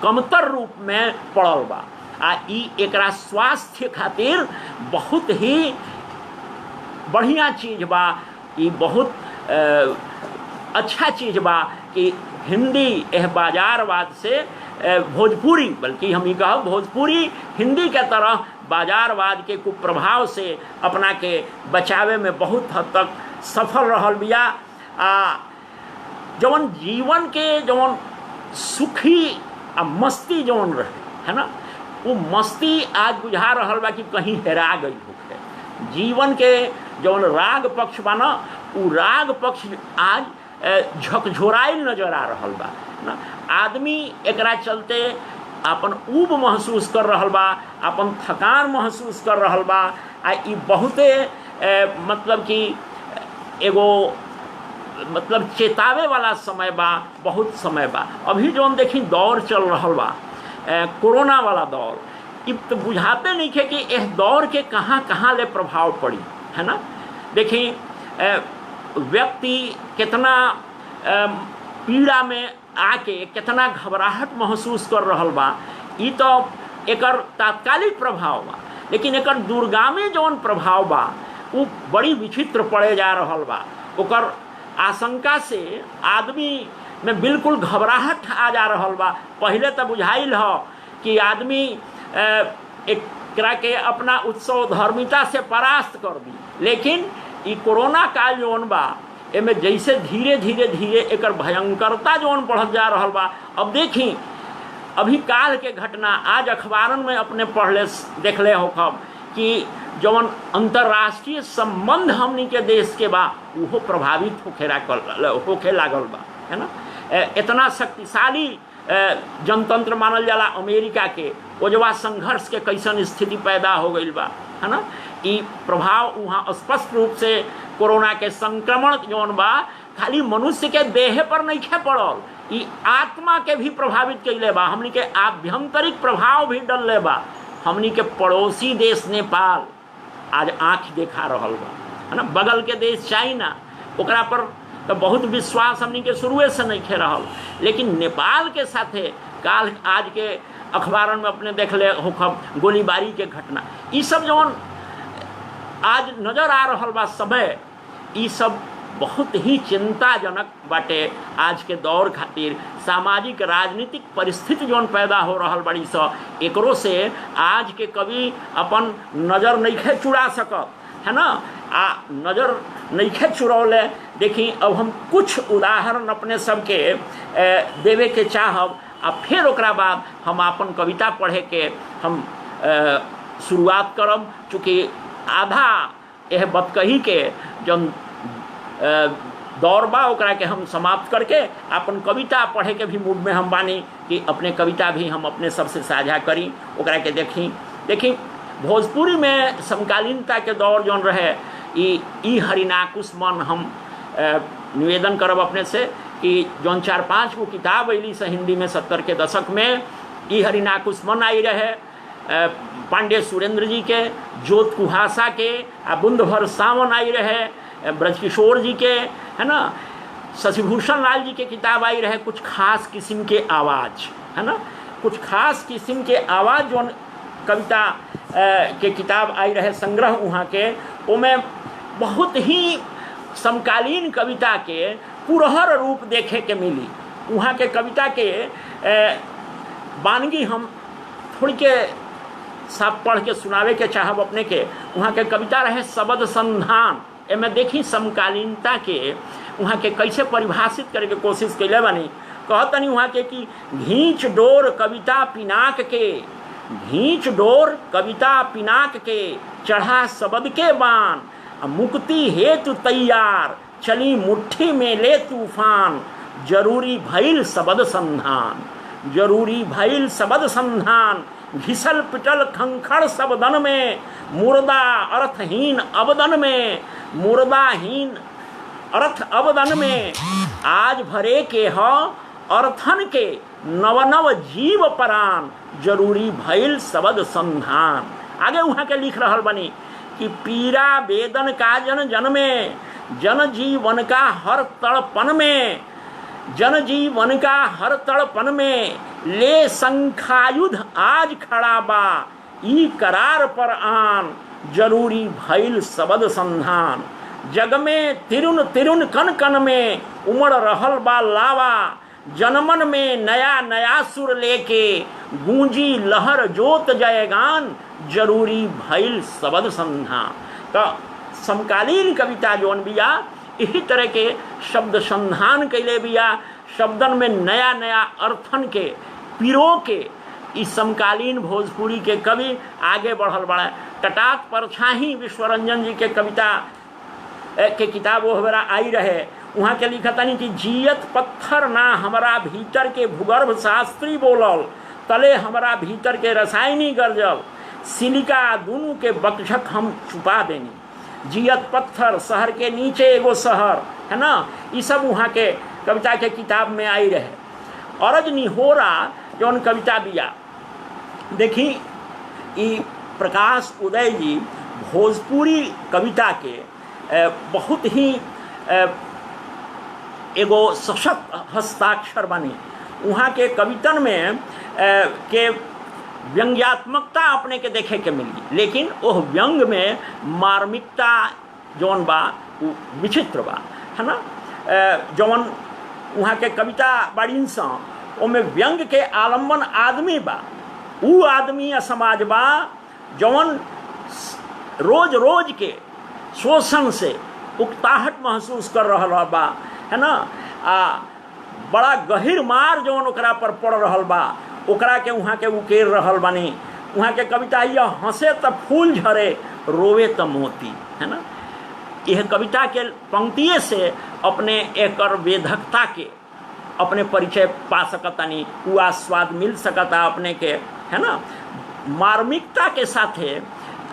कमतर रूप में पड़ल बा। आ ई एकरा स्वास्थ्य खातिर बहुत ही बढ़िया चीज़ बा, ई बहुत अच्छा चीज़ बा कि हिंदी यह बाजारवाद से भोजपुरी, बल्कि हम ये कहब भोजपुरी हिंदी के तरह बाजारवाद के कुप्रभाव से अपना के बचावे में बहुत हद तक सफल रहल बिया। जौन जीवन के जौन सुखी आ मस्ती जौन रहे, है ना, वो मस्ती आज बुझा रहल बा कि कहीं हेरा गई होके। जीवन के जौन राग पक्ष बा ना, वो राग पक्ष आज झकझोराइल नजर आ रहल बा ना। आदमी एकरा चलते अपन ऊब महसूस कर रहल बा, अपन थकान महसूस कर रहल बा। आ ई बहुते मतलब कि एगो मतलब चेतावे वाला समय बा, बहुत समय बा। अभी जो हम देखी दौर चल रहल बा कोरोना वाला दौर, ई तो बुझाते नहीं थे कि इस दौर के कहाँ कहाँ ले प्रभाव पड़ी, है ना। देखी व्यक्ति कितना पीड़ा में आके कितना घबराहट महसूस कर रहल बा। ई तो एकर तात्कालिक प्रभाव बा, लेकिन एकर दूरगामी जौन प्रभाव बा वो बड़ी विचित्र पड़े जा रहल बा। ओकर आशंका से आदमी में बिल्कुल घबराहट आ जा रहल बा। पहले तो बुझाइल ह कि आदमी एकरा के अपना उत्सव धर्मिता से परास्त कर दी, लेकिन ई कोरोना काल जौन बा एमे जैसे धीरे धीरे धीरे एकर भयंकरता जौन बढ़त जा रहल बा। अब देखी अभी काल के घटना आज अखबारन में अपने पढ़ले देखले होखब कि जौन अंतर्राष्ट्रीय संबंध हमनी के देश के बा उहो प्रभावित होखे लागल बा, है ना। इतना शक्तिशाली जनतंत्र मानल जाला अमेरिका के, ओजवा संघर्ष के कैसन स्थिति पैदा हो गई बा, है ना। ई प्रभाव वहाँ स्पष्ट रूप से कोरोना के संक्रमण जौन बा खाली मनुष्य के देह पर नहीं खे पड़ल, ई आत्मा के भी प्रभावित कैले बा। हमनी के आभ्यंतरिक प्रभाव भी डलले बा। हमनी के पड़ोसी देश नेपाल आज आँख देखा रहल बा, है ना। बगल के देश चाइना, ओकरा पर तो बहुत विश्वास हमनी के शुरुए से नहीं खे रहल, लेकिन नेपाल के साथे काल आज के अखबारन में अपने देखले होखब गोलीबारी के घटना, ई सब जौन आज नजर आ रहल बा समय, ई सब बहुत ही चिंताजनक बाटे। आज के दौर खातिर सामाजिक राजनीतिक परिस्थिति जौन पैदा हो रहल बड़ी स, एकरो से आज के कवि अपन नज़र नहीं चुरा सकत, है ना। आ नज़र नहीं चुरौले। देखी अब हम कुछ उदाहरण अपने सबके देवे के चाहब, आ फिर ओकरा बाद हम अपन कविता पढ़े के हम शुरुआत करब। चूँकि आधा यह बतकही के जौन दौर बा ओकरा के हम समाप्त करके अपन कविता पढ़े के भी मूड में हम बानी कि अपने कविता भी हम अपने सबसे साझा करी, ओकरा के देखी भोजपुरी में समकालीनता के दौर जौन रहे ई हरिनाकुश मन हम निवेदन करब अपने से कि जौन 4-5 गो किताब अली से हिंदी में 70 के दशक में ई हरिनाकुश मन आई रहे। पांडे सुरेंद्र जी के, जोत कुहासा के, आ बुंद भर सावन आई रहे ब्रजकिशोर जी के, है ना। शशिभूषण लाल जी के किताब आई रहे कुछ खास किस्म के आवाज़, है ना। कुछ खास किस्म के आवाज़ जौन कविता के किताब आई रहे संग्रह वहाँ के, उनमें बहुत ही समकालीन कविता के पुरहर रूप देखे के मिली। वहाँ के कविता के बानगी हम थोड़ी के सब पढ़ के सुनावे के चाहब अपने के। वहाँ के कविता रहे शब्द संधान, एमें देखी समकालीनता के वहाँ के कैसे परिभाषित करे के कोशिश कैले बानी। कहतनी वहाँ के कि घींच डोर कविता पिनाक के, घींच डोर कविता पिनाक के, चढ़ा शब्द के बाण, मुक्ति हेतु तैयार, चली मुट्ठी में ले तूफान, जरूरी भइल शब्द संधान, जरूरी भइल शब्द संधान, घिसल पिटल खंखड़ शब्दन में, मुर्दा अर्थहीन अबदन में, मुर्दाहीन अर्थ अबदन में, आज भरे के ह अर्थन के नवनव जीव परान, जरूरी भइल शब्द संधान। आगे वहाँ के लिख रहल बनी कि पीरा वेदन का जन जन में, जन जीवन का हर तड़पन में, जन जीवन का हर तड़पन में, ले शंखायुध आज खड़ा बा, ई करार पर आन, जरूरी भइल शब्द संधान। जग में तिरुन तिरुन कन कन में, उमड़ रहल बा लावा, जनमन में नया नया सुर लेके, गूंजी लहर जोत जयगान, जरूरी भइल शब्द संधान। तो समकालीन कविता जौन बिया इसी तरह के शब्द संधान कैले बिया, शब्दन में नया नया अर्थन के पिरो के। इस समकालीन भोजपुरी के कवि आगे बढ़ल बड़ा। टटात परछाही विश्वरंजन जी के कविता के किताब वो हमारा आई रहे। वहाँ के लिखतनी कि जियत पत्थर ना हमारा भीतर के भूगर्भ शास्त्री बोलल, तले हमारा भीतर के रसायनी गरजल, सिलिका दोनों के बकझक हम छुपा देनी, जियत पत्थर शहर के नीचे एगो शहर, है ना। ये सब वहाँ के कविता के किताब में आई रहे। अरज निहोरा जौन कविता बिया, देखी ई प्रकाश उदय जी भोजपुरी कविता के बहुत ही एगो सशक्त हस्ताक्षर बनी। वहाँ के कवितन में के व्यंग्यात्मकता अपने के देखे के मिली, लेकिन वह व्यंग में मार्मिकता जौन बा विचित्र बा, है ना। जौन वहाँ के कविता बाड़ीन सा ओमे व्यंग के आलम्बन आदमी बा, ऊ आदमी या समाज बा जौन रोज रोज के शोषण से उकताहट महसूस कर रहा बा, है ना। बड़ा गहिर मार जौन ओकरा पर पड़ रहा बा, ओकरा के वहाँ के उकेर रहल बानी। वहाँ के कविता यह हंसे त फूल झरे, रोवे त मोती, है ना। यह कविता के पंक्तिये से अपने एकर वेधकता के अपने परिचय पा सकतानी, उ आस्वाद मिल सकता अपने के, है ना। मार्मिकता के साथे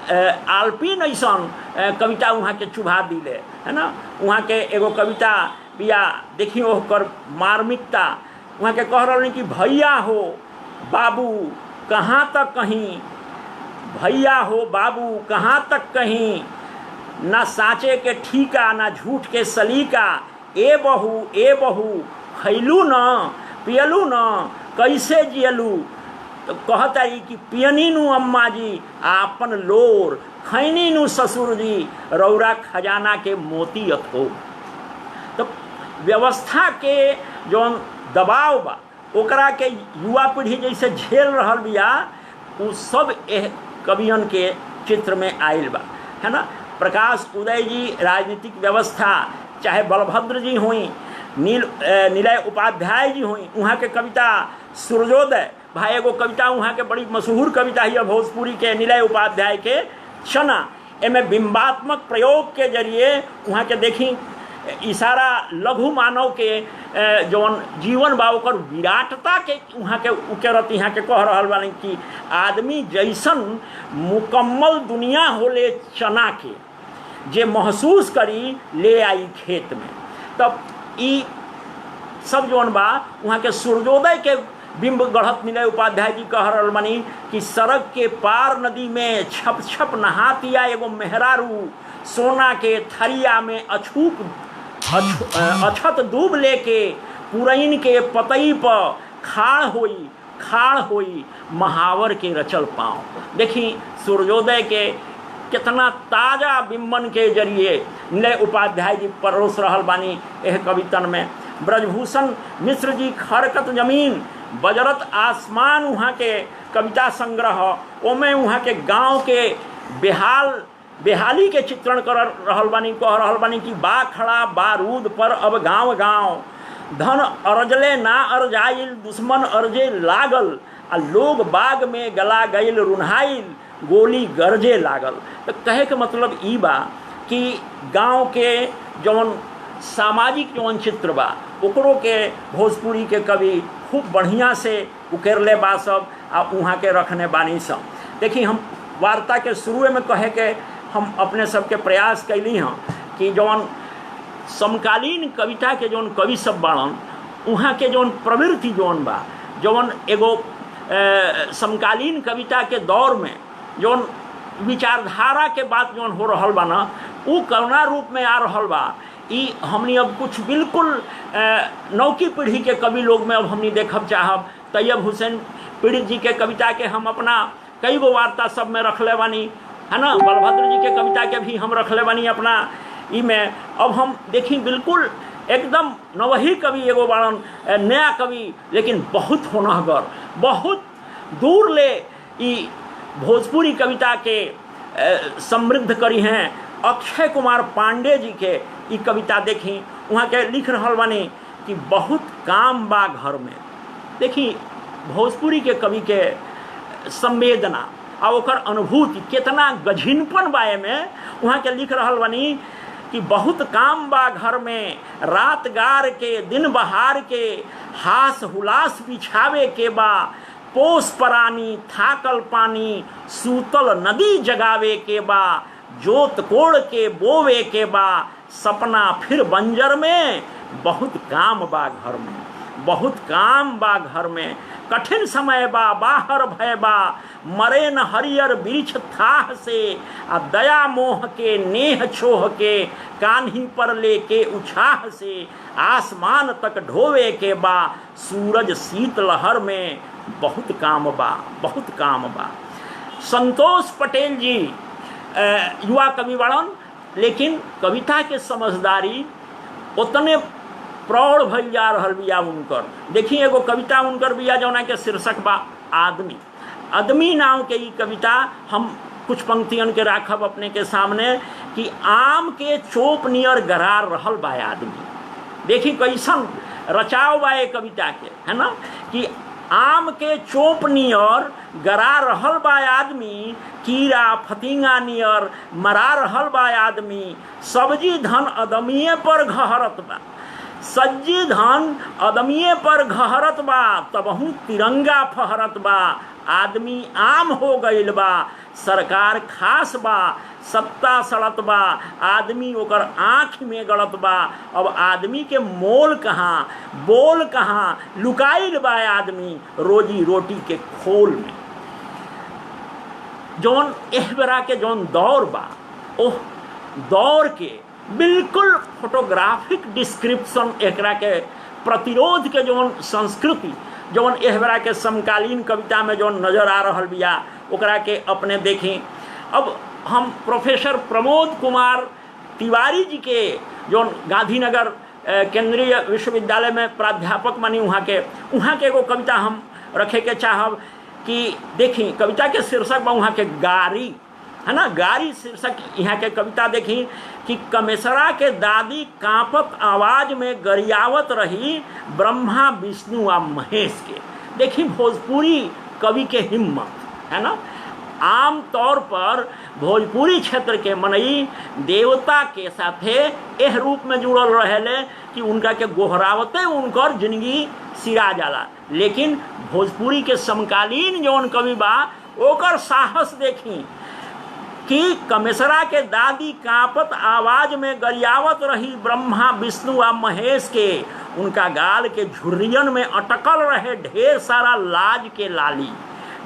आल्पिन ऐसन कविता वहाँ के चुभा दिले, है ना। वहाँ के एगो कविता बिया, देखिए ओकर मार्मिकता। वहाँ के कह रहे कि भैया हो बाबू कहाँ तक कहीं, भैया हो बाबू कहाँ तक कहीं, ना साँचे के ठीका ना झूठ के सलीका, ए बहू खैलू न पियलू न कैसे जियलू। तो कहता है कि पियनी नु अम्मा जी आपन लोर, खैनी नु ससुर जी रौरा खजाना के मोती अथो। तो व्यवस्था के जौन दबाव बा ओकरा के युवा पीढ़ी जैसे झेल रहल बिया, उ सब एह कवियन के चित्र में आयल बा, है ना। प्रकाश उदय जी राजनीतिक व्यवस्था, चाहे बलभद्र जी हुई, नीलय उपाध्याय जी हुई, वहाँ के कविता सूर्योदय भाई एगो कविता वहाँ के बड़ी मशहूर कविता है भोजपुरी के नीलय उपाध्याय के चना। एमे बिंबात्मक प्रयोग के जरिए वहाँ के देखी इशारा लघु मानव के जौन जीवन बा ओकर विराटता के वहाँ के उकेरत यहाँ के कह रहल बानी कि आदमी जैसन मुकम्मल दुनिया होले चना के, जे महसूस करी ले आई खेत में। तब ई सब जौन बा वहाँ के सूर्योदय के बिंब गढ़त नीलय उपाध्याय जी कह रहल बानी कि सड़क के पार नदी में छप छप नहातिया एगो मेहरारू, सोना के थरिया में अछत दूब लेके पुरैन के पतई पर खाड़ होई महावर के रचल पाँव। देखी सूर्योदय के कितना ताज़ा बिंबन के जरिए नीलय उपाध्याय जी परोस रहल बानी एह कवितन में। ब्रजभूषण मिश्र जी खरकत जमीन बजरत आसमान वहाँ के कविता संग्रह, ओमें वहाँ के गांव के बेहाली के चित्रण कर रहल बानी, कह रहल बानी कि बा खड़ा बारूद पर अब गांव गांव, धन अरजले ना अरजाइल दुश्मन अरजे लागल, आ लोग बाग में गला गईल रुन्हाइल गोली गरजे लागल। तो कहे के मतलब ई बा कि गांव के जौन सामाजिक जौन चित्र बा ओकरो के भोजपुरी के कवि खूब बढ़िया से उकेरले बा सब आ वहाँ के रखने बानी सब। देखी हम वार्ता के शुरू में कहे के हम अपने सबके प्रयास कैली हाँ कि जौन समकालीन कविता के जौन कवि सब बाड़न वहाँ के जौन प्रवृत्ति जौन बा, जौन एगो समकालीन कविता के दौर में जौन विचारधारा के बात जौन हो रहल बा ना, उ करुणा रूप में आ रहल बा। ई हमनी अब कुछ बिल्कुल नौकी पीढ़ी के कवि लोग में अब हमनी देखब चाहब। तैयब हुसैन पीड़ित जी के कविता के हम अपना कई गो वार्ता सब में रखले बानी, है ना। बलभद्र जी के कविता के भी हम रखले बानी अपना ई में। अब हम देखी बिल्कुल एकदम नवही कवि एगो बाड़न, नया कवि, लेकिन बहुत होनहगर, बहुत दूर ले ई भोजपुरी कविता के समृद्ध करी हैं। अक्षय कुमार पांडे जी के ई कविता देखी, वहाँ के लिख रहल बानी कि बहुत काम बा घर में। देखी भोजपुरी के कवि के संवेदना और ओकर अनुभूति कितना गझिनपन बाए में वहाँ के लिख रहल बानी कि बहुत काम बा घर में, रात गार के दिन बहार के, हास हुलास बिछावे के बा, पोस परानी थाकल पानी, सूतल नदी जगावे के बा, जोत कोड़ के बोवे के बा, सपना फिर बंजर में, बहुत काम बा घर में, बहुत काम बा घर में, कठिन समय बा बाहर भय बा, मरे न हरियर वृक्ष थाह से, आ दया मोह के नेह छोह के, कान्ही पर लेके उछाह से, आसमान तक ढोवे के बा, सूरज शीत लहर में, बहुत काम बा, बहुत काम बा। संतोष पटेल जी युवा कवि बड़न, लेकिन कविता के समझदारी उतने प्रौढ़ भइल जा रहल बिया उनकर। देखिए एगो कविता उनकर बिया जौना के शीर्षक बा आदमी। आदमी नाम के ई कविता हम कुछ पंक्तियन के राखब अपने के सामने कि आम के चोप नियर गरार रहल बा आदमी। देखी कैसन रचाव बा ए कविता के, है ना, कि आम के चोप नियर गरा रहल बा आदमी, कीड़ा फतिंगा नियर मरा रहल बा आदमी, सब्जी धन अदमिये पर घहरत बा, सज्जी धन अदमिये पर घहरत बा, तबहू तिरंगा फहरत बा, आदमी आम हो गईल बा, सरकार खास बा, सत्ता सड़त बा, आदमी ओकर आँख में गड़त बा, अब आदमी के मोल कहाँ बोल कहाँ, लुकाइल बा आदमी रोजी रोटी के खोल में। जौन एह बेरा के जौन दौर बा, ओह दौर के बिल्कुल फोटोग्राफिक डिस्क्रिप्शन एकरा के प्रतिरोध के जौन संस्कृति जौन एह बेरा के समकालीन कविता में जौन नजर आ रहल बिया ओकरा के अपने देखें। अब हम प्रोफेसर प्रमोद कुमार तिवारी जी के जौन गांधीनगर केंद्रीय विश्वविद्यालय में प्राध्यापक मानी वहाँ के एगो कविता हम रखे के चाहब कि देखी कविता के शीर्षक बा वहाँ के गारी, है ना, गारी शीर्षक यहाँ के कविता देखी कि कमेसरा के दादी कांपत आवाज में गरियावत रही, ब्रह्मा विष्णु आ महेश के। देखी भोजपुरी कवि के हिम्मत, है ना। आम तौर पर भोजपुरी क्षेत्र के मनई देवता के साथे एह रूप में जुड़ल रहेले कि उनका के गोहरावते उनकर जिंदगी सिरा जाला, लेकिन भोजपुरी के समकालीन जौन कवि बा ओकर साहस देखी कि कमेसरा के दादी कांपत आवाज में गरियावत रही, ब्रह्मा विष्णु आ महेश के, उनका गाल के झुर्रियन में अटकल रहे ढेर सारा लाज के लाली,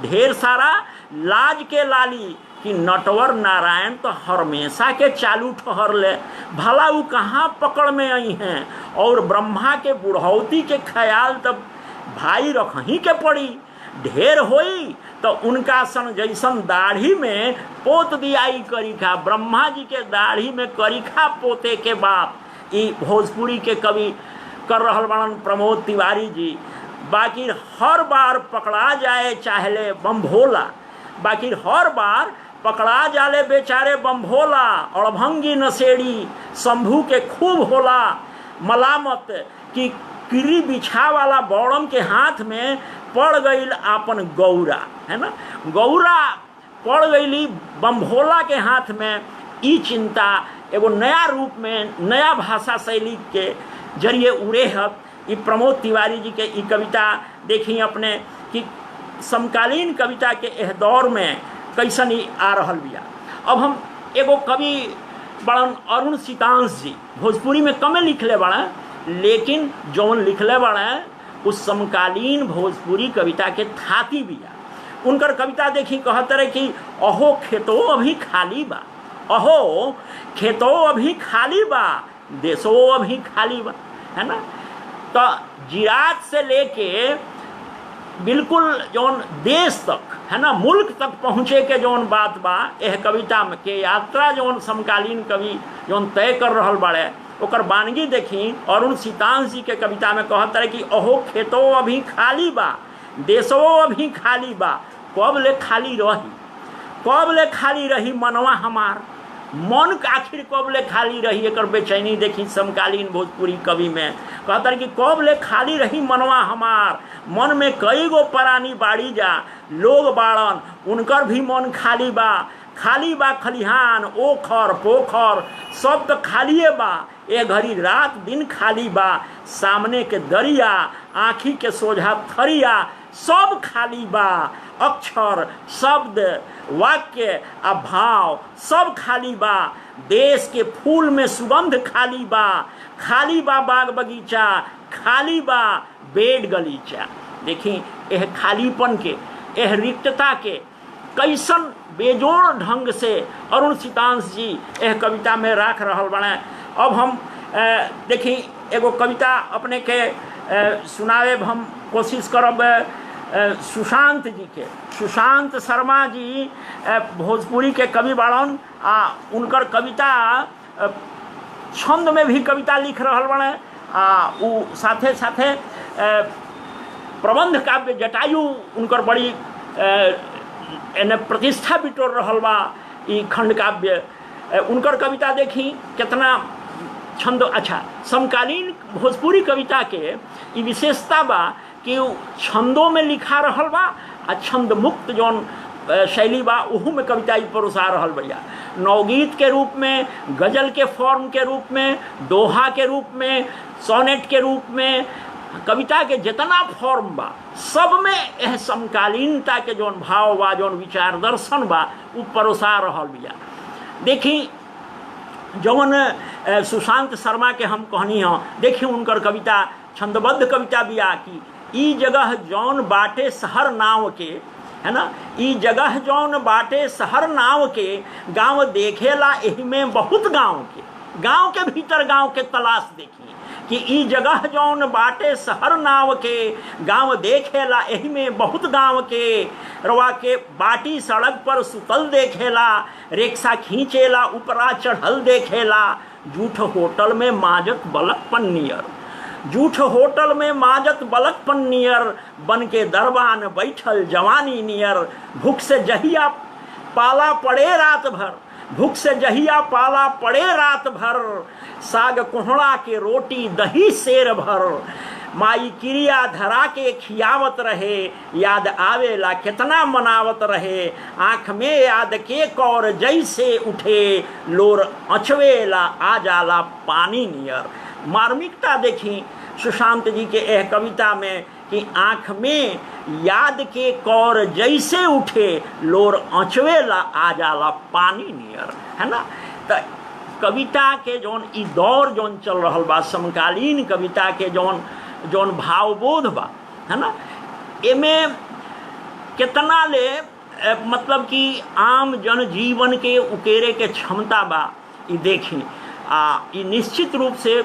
ढेर सारा लाज के लाली, कि नटवर नारायण तो हमेशा के चालू ठहर ले, भला वो कहाँ पकड़ में आई हैं, और ब्रह्मा के बुढ़ौती के ख्याल तब भाई रखही के पड़ी, ढेर होई तो उनका सन जैसन दाढ़ी में पोत दियाई करीखा, ब्रह्मा जी के दाढ़ी में करीखा पोते के बात ई भोजपुरी के कवि कर रहल बड़न प्रमोद तिवारी जी। बाकी हर बार पकड़ा जाए चाहले बम भोला, बाकी हर बार पकड़ा जाले बेचारे बम भोला, अड़भंगी नशेड़ी शंभू के खूब होला मलामत कि किरी बिछा वाला बौड़म के हाथ में पड़ गईल आपन गौरा, है ना, गौरा पड़ गईली बम भोला के हाथ में। ई चिंता एगो नया रूप में नया भाषा शैली के जरिए उड़ेहत ई प्रमोद तिवारी जी के ई कविता देखी अपने कि समकालीन कविता के एह दौर में कैसन ही आ रहल बिया। अब हम एगो कवि बड़न अरुण सीतांश जी, भोजपुरी में कमे लिखले बड़ा, लेकिन जौन लिखले बड़ा उस समकालीन भोजपुरी कविता के थाती बिया। उनकर कविता देखी कहते रहे कि अहो खेतो अभी खाली बा, अहो खेतो अभी खाली बा, देशो अभी खाली बा, है ना। तो जिरात से लेके बिल्कुल जौन देश तक, है ना, मुल्क तक पहुँचे के जौन बात बा एह कविता में के यात्रा जौन समकालीन कवि जौन तय कर रहल बाड़े ओकर बानगी देखी। अरुण सीतांश जी के कविता में कहत रहे कि अहो खेतो अभी खाली बा, देशो अभी खाली बा, कब ले खाली रही, कब ले खाली रही मनवा हमार, मन आखिर कब ले खाली रही, एकर बेचैनी देखी समकालीन भोजपुरी कवि में। कहता कि कब ले खाली रही मनवा हमार, मन में कई गो प्राणी बाड़ी जा, लोग बाड़न उनकर भी मन खाली बा, खाली बा खलिहान ओखर पोखर सब तो खालिए बा, ए घड़ी रात दिन खाली बा, सामने के दरिया आँखी के सोझा थरिया, सब खाली बा, अक्षर शब्द वाक्य आ भाव सब खाली बा। देश के फूल में सुगंध खाली बा, खाली बा बाग बगीचा, खाली बा बेड गलीचा। देखी यह खालीपन के, यह रिक्तता के कैसन बेजोड़ ढंग से अरुण सितांश जी यह कविता में राख रहल बने। अब हम देखी एगो कविता अपने के सुनावे हम कोशिश करब सुशांत जी के। सुशांत शर्मा जी भोजपुरी के कवि बाड़न आ उनकर कविता छंद में भी कविता लिख रहल बने आ उ साथे साथे प्रबंध काव्य जटायु उनकर बड़ी एने प्रतिष्ठा बिटोर रहल बा। ई खंड काव्य उनकर कविता देखी कितना छंद अच्छा। समकालीन भोजपुरी कविता के ई विशेषता बा कि छंदों में लिखा रहल बा आ छंद मुक्त जौन शैली बा उहू में कविता ई परोसा रहल भैया। नवगीत के रूप में, गजल के फॉर्म के रूप में, दोहा के रूप में, सोनेट के रूप में, कविता के जितना फॉर्म बा सब में यह समकालीनता के जौन भाव बा, जौन विचार दर्शन बा उ परोसा रहल बिया। देखी जौन सुशांत शर्मा के हम कहनी हाँ, देखी उनकर कविता छंदबद्ध कविता बिया कि ई जगह जौन बाटे शहर नाव के, है ना, ई जगह जौन बाटे शहर नाव के, गांव देखेला एही में बहुत गांव के, गांव के भीतर गांव के तलाश देखी कि ई जगह जौन बाटे शहर नाव के, गांव देखेला एही में बहुत गांव के, रवा के बाटी सड़क पर सुतल देखेला, रिक्शा खींचेला ऊपरा चढ़ल देखेला, जूठ होटल में माजत बलक पन्नियर, जूठ होटल में माजत बलक पन्नियर, बन के दरबान बैठल जवानी नियर, भूख से जहिया पाला पड़े रात भर, भूख से जहिया पाला पड़े रात भर, साग कोहड़ा के रोटी दही शेर भर, माई क्रिया धरा के खियावत रहे, याद आवेला कितना मनावत रहे, आँख में याद के कौर जैसे उठे, लोर अचवेला आ जाला पानी नियर। मार्मिकता देखी सुशांत जी के यह कविता में कि आँख में याद के कौर जैसे उठे, लोर अचवेला आ जाला पानी नियर, है ना। तो कविता के जौन ई दौर जौन चल रहल बा, समकालीन कविता के जौन जौन भावबोध बा, है ना, एमे कितना ले मतलब कि आम जनजीवन के उकेरे के क्षमता बा ई देखी। ई निश्चित रूप से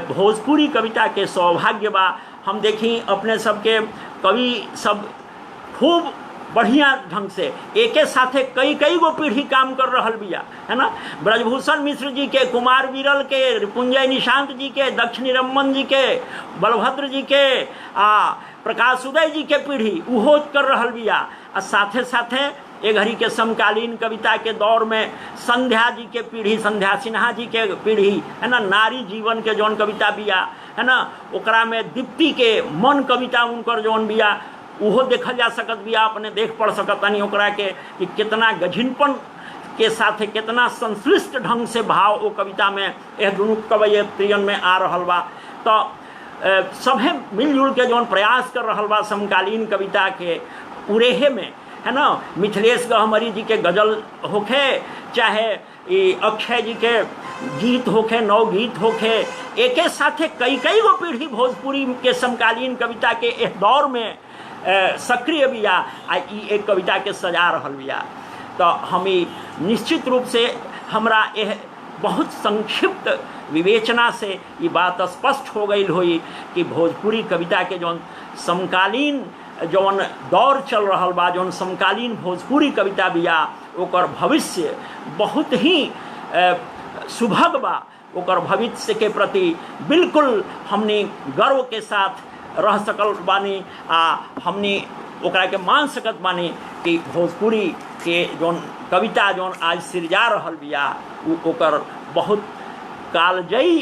भोजपुरी कविता के सौभाग्य बा। हम देखी अपने सबके कवि सब खूब बढ़िया ढंग से एके साथे कई कई गो पीढ़ी काम कर रहल बिया, है ना। ब्रजभूषण मिश्र जी के, कुमार विरल के, रिपुंजय निशांत जी के, दक्षिणी रमन जी के, बलभद्र जी के, प्रकाश उदय जी के पीढ़ी उहो कर रहल बिया। आ साथे साथे ए घड़ी के समकालीन कविता के दौर में संध्या जी के पीढ़ी, संध्या सिन्हा जी के पीढ़ी, है ना, नारी जीवन के जौन कविता बिया, है ना, ओकरा में दीप्ति के मन कविता उनकर जौन बिया उहो देखल जा सकत बिया। अपने देख पढ़ सकत तनी ओकरा के कि कितना गझिनपन के साथ कितना संश्लिष्ट ढंग से भाव वो कविता में यह दोनों कवयित्रियन में आ रहल बा। तो सभे मिलजुल के जौन प्रयास कर रहल बा समकालीन कविता के उरेहे में, है ना। मिथिलेश गहमरी जी के गजल होखे, चाहे अक्षय जी के गीत होखे, नवगीत होखे, एके साथे कई कई गो पीढ़ी भोजपुरी के समकालीन कविता के इस दौर में सक्रिय बिया आ एक कविता के सजा रहल बिया। तो हम निश्चित रूप से हमरा यह बहुत संक्षिप्त विवेचना से ये बात स्पष्ट हो गई हुई कि भोजपुरी कविता के जौन समकालीन जौन दौर चल रहल बा, जौन समकालीन भोजपुरी कविता बिया, ओकर भविष्य बहुत ही सुभग बा। ओकर भविष्य के प्रति बिल्कुल हमने गर्व के साथ रह सकल बानी आ हमने ओकरा के मान सकत बानी कि भोजपुरी के जौन कविता जौन आज सिरजा रहल बिया ओकर बहुत कालजयी,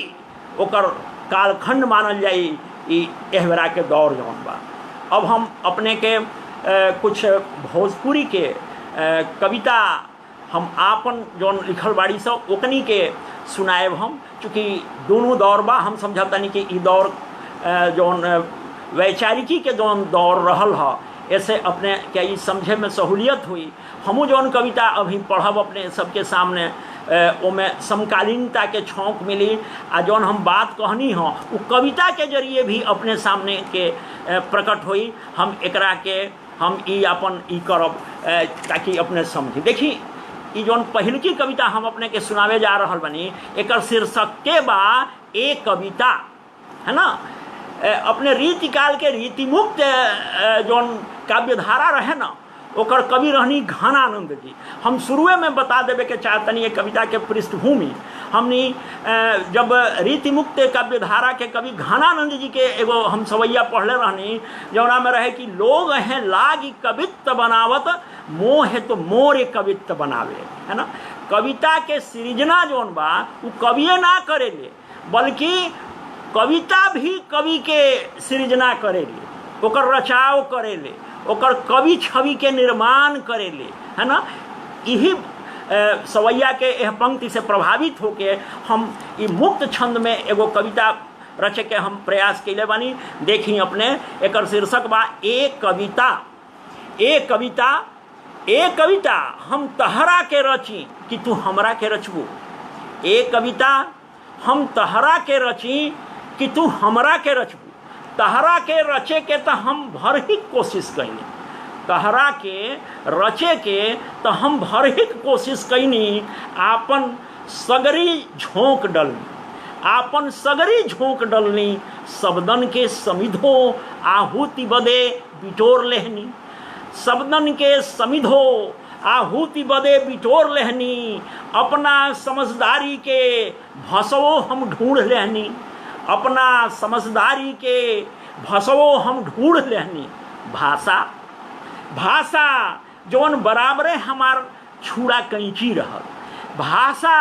ओकर कालखंड मानल जाई एह बेरा के दौर जौन बा। अब हम अपने के कुछ भोजपुरी के कविता हम आपन जौन लिखल बाड़ी सब ओकनी के सुनाएब हम, चूँकि दोनों दौर बा। हम समझतानी कि ई दौर जौन वैचारिकी के जौन दौर रहल ह, ऐसे अपने के ई समझे में सहूलियत हुई। हमू जौन कविता अभी पढ़ब अपने सबके सामने, ओमे समकालीनता के छौंक मिली, आ जौन हम बात कहनी हो वो कविता के जरिए भी अपने सामने के प्रकट हुई। हम एकरा के हम ई अपन ई करब ताकि अपने समझी। देखी ई जौन पहिल की कविता हम अपने के सुनावे जा रहल बनी, एकर शीर्षक के बा एक कविता, है ना। अपने रीतिकाल के रीतिमुक्त जौन काव्यधारा रहे ना, ओकर कवि रहनी घनानंद जी। हम शुरुए में बता देवे के चाहतनी ये कविता के पृष्ठभूमि। हमनी जब रीतिमुक्त काव्यधारा के कवि घनानंद जी के एगो हम सवैया पढ़ले रहनी, जौना में रहे कि लोग हैं लागी कवित्त बनावत, मोह है तो मोर कवित्त बनावे, है ना। कविता के सृजना जौन बा वो कविए ना करेले, बल्कि कविता भी कवि के सृजना करेले, ओकर रचाव करेले, ओकर कवि छवि के निर्माण करेले, है ना। यही सवैया के यह पंक्ति से प्रभावित होके हम ई मुक्त छंद में एगो कविता रचे के हम प्रयास कैले बानी। देखी अपने एकर शीर्षक बा एक कविता। एक कविता, एक कविता हम तहरा के रची कि तू हमरा के रचबू। एक कविता हम तहरा के रची कि तू हमरा के रचबू। तहरा के रचे के तो हम भर ही कोशिश कैनी, तहरा के रचे के तो हम भर ही कोशिश कैनी। आपन सगरी झोंक डलनी, आपन सगरी झोंक डलनी, शब्दन के समिधो आहुति बदे बिटोर लेहनी। शब्दन के समिधो आहुति बदे बिटोर लेहनी, अपना समझदारी के भसवो हम ढूंढ लेहनी। अपना समझदारी के भसवो हम ढूंढ लेहनी। भाषा, भाषा जौन बराबरे हमार छुड़ा कैंची रहल, भाषा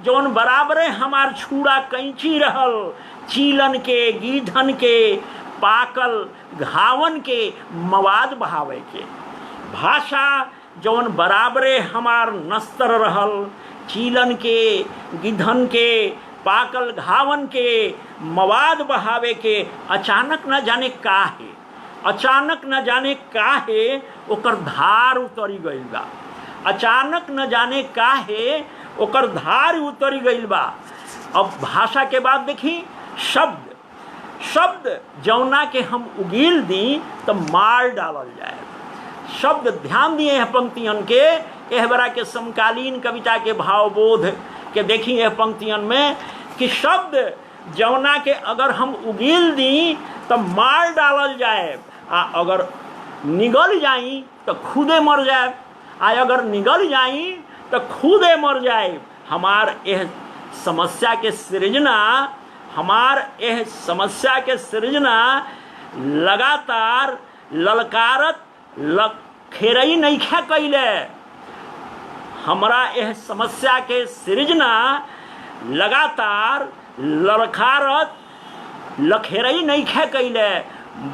जौन बराबरे हमार छुड़ा कैंची रहल। चीलन के गीधन के पाकल घावन के मवाद बहावे के। भाषा जौन बराबरे हमार नस्तर रहल। चीलन के गिधन के पाकल घावन के मवाद बहावे के। अचानक न जाने काहे, अचानक न जाने काहे ओकर धार उतरी गइल बा। अचानक न जाने काहे ओकर धार उतरी गइल बा। अब भाषा के बाद देखी शब्द। शब्द जौना के हम उगील दी तो मार डालल जाए। शब्द ध्यान दिए हैं पंक्तियन के, एह बरा के समकालीन कविता के भावबोध के देखी यह पंक्तियन में कि शब्द जौना के अगर हम उगील दी तो मार डालल जाए, आ अगर निगल जाई तो खुदे मर जाए, आ अगर निगल जाई तो खुदे मर जाए। हमार यह समस्या के सृजना, हमार यह समस्या के सृजना लगातार ललकारत लखेरई नइखे कैले। हमरा यह समस्या के सृजना लगातार ललकारत लखेरई नइखे कैले,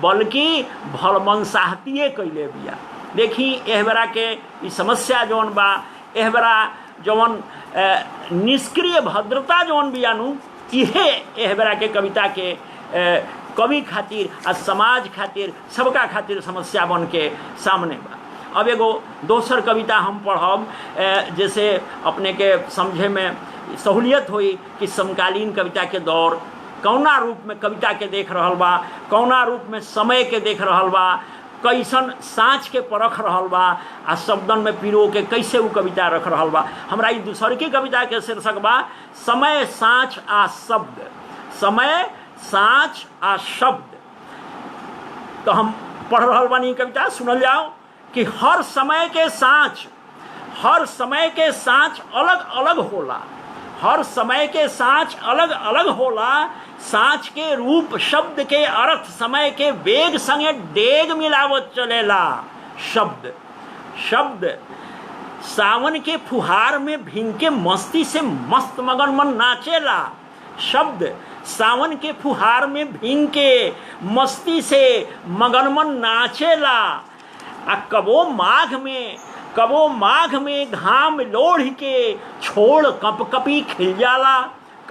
बल्कि भलमनसाहतिए कैले बिया। देखी एह बेरा के ई समस्या जौन बा, एह बेरा जौन निष्क्रिय भद्रता जौन बियानु, इहे एह बेरा के कविता के कवि खातिर आ समाज खातिर सबका खातिर समस्या बन के सामने बा। अब एगो दोसर कविता हम पढ़ब, जैसे अपने के समझे में सहूलियत हुई कि समकालीन कविता के दौर कौना रूप में कविता के देख रहल बा, कौना रूप में समय के देख रहल बा, कैसन साँच के परख रहल बा, आ शब्दन में पिरो के कैसे वो कविता रख रहल बा। हमरा ई दूसर की कविता के शीर्षक बा समय साँच आ शब्द। समय साँच आ शब्द। तो हम पढ़ रहल बानी कविता, सुनल जाओ कि हर समय के साँच, हर समय के साँच अलग अलग होला। हर समय के साँच अलग अलग होला। साँच के रूप शब्द के अर्थ समय के वेग संगे डेग मिलावत चलेला। शब्द, शब्द सावन के फुहार में भींग के मस्ती से मस्त मगन मन नाचेला। शब्द सावन के फुहार में भींग के मस्ती से मगन मन नाचेला। आ कबो माघ में घाम लोढ़ के छोड़ कपकपी खिल जाला।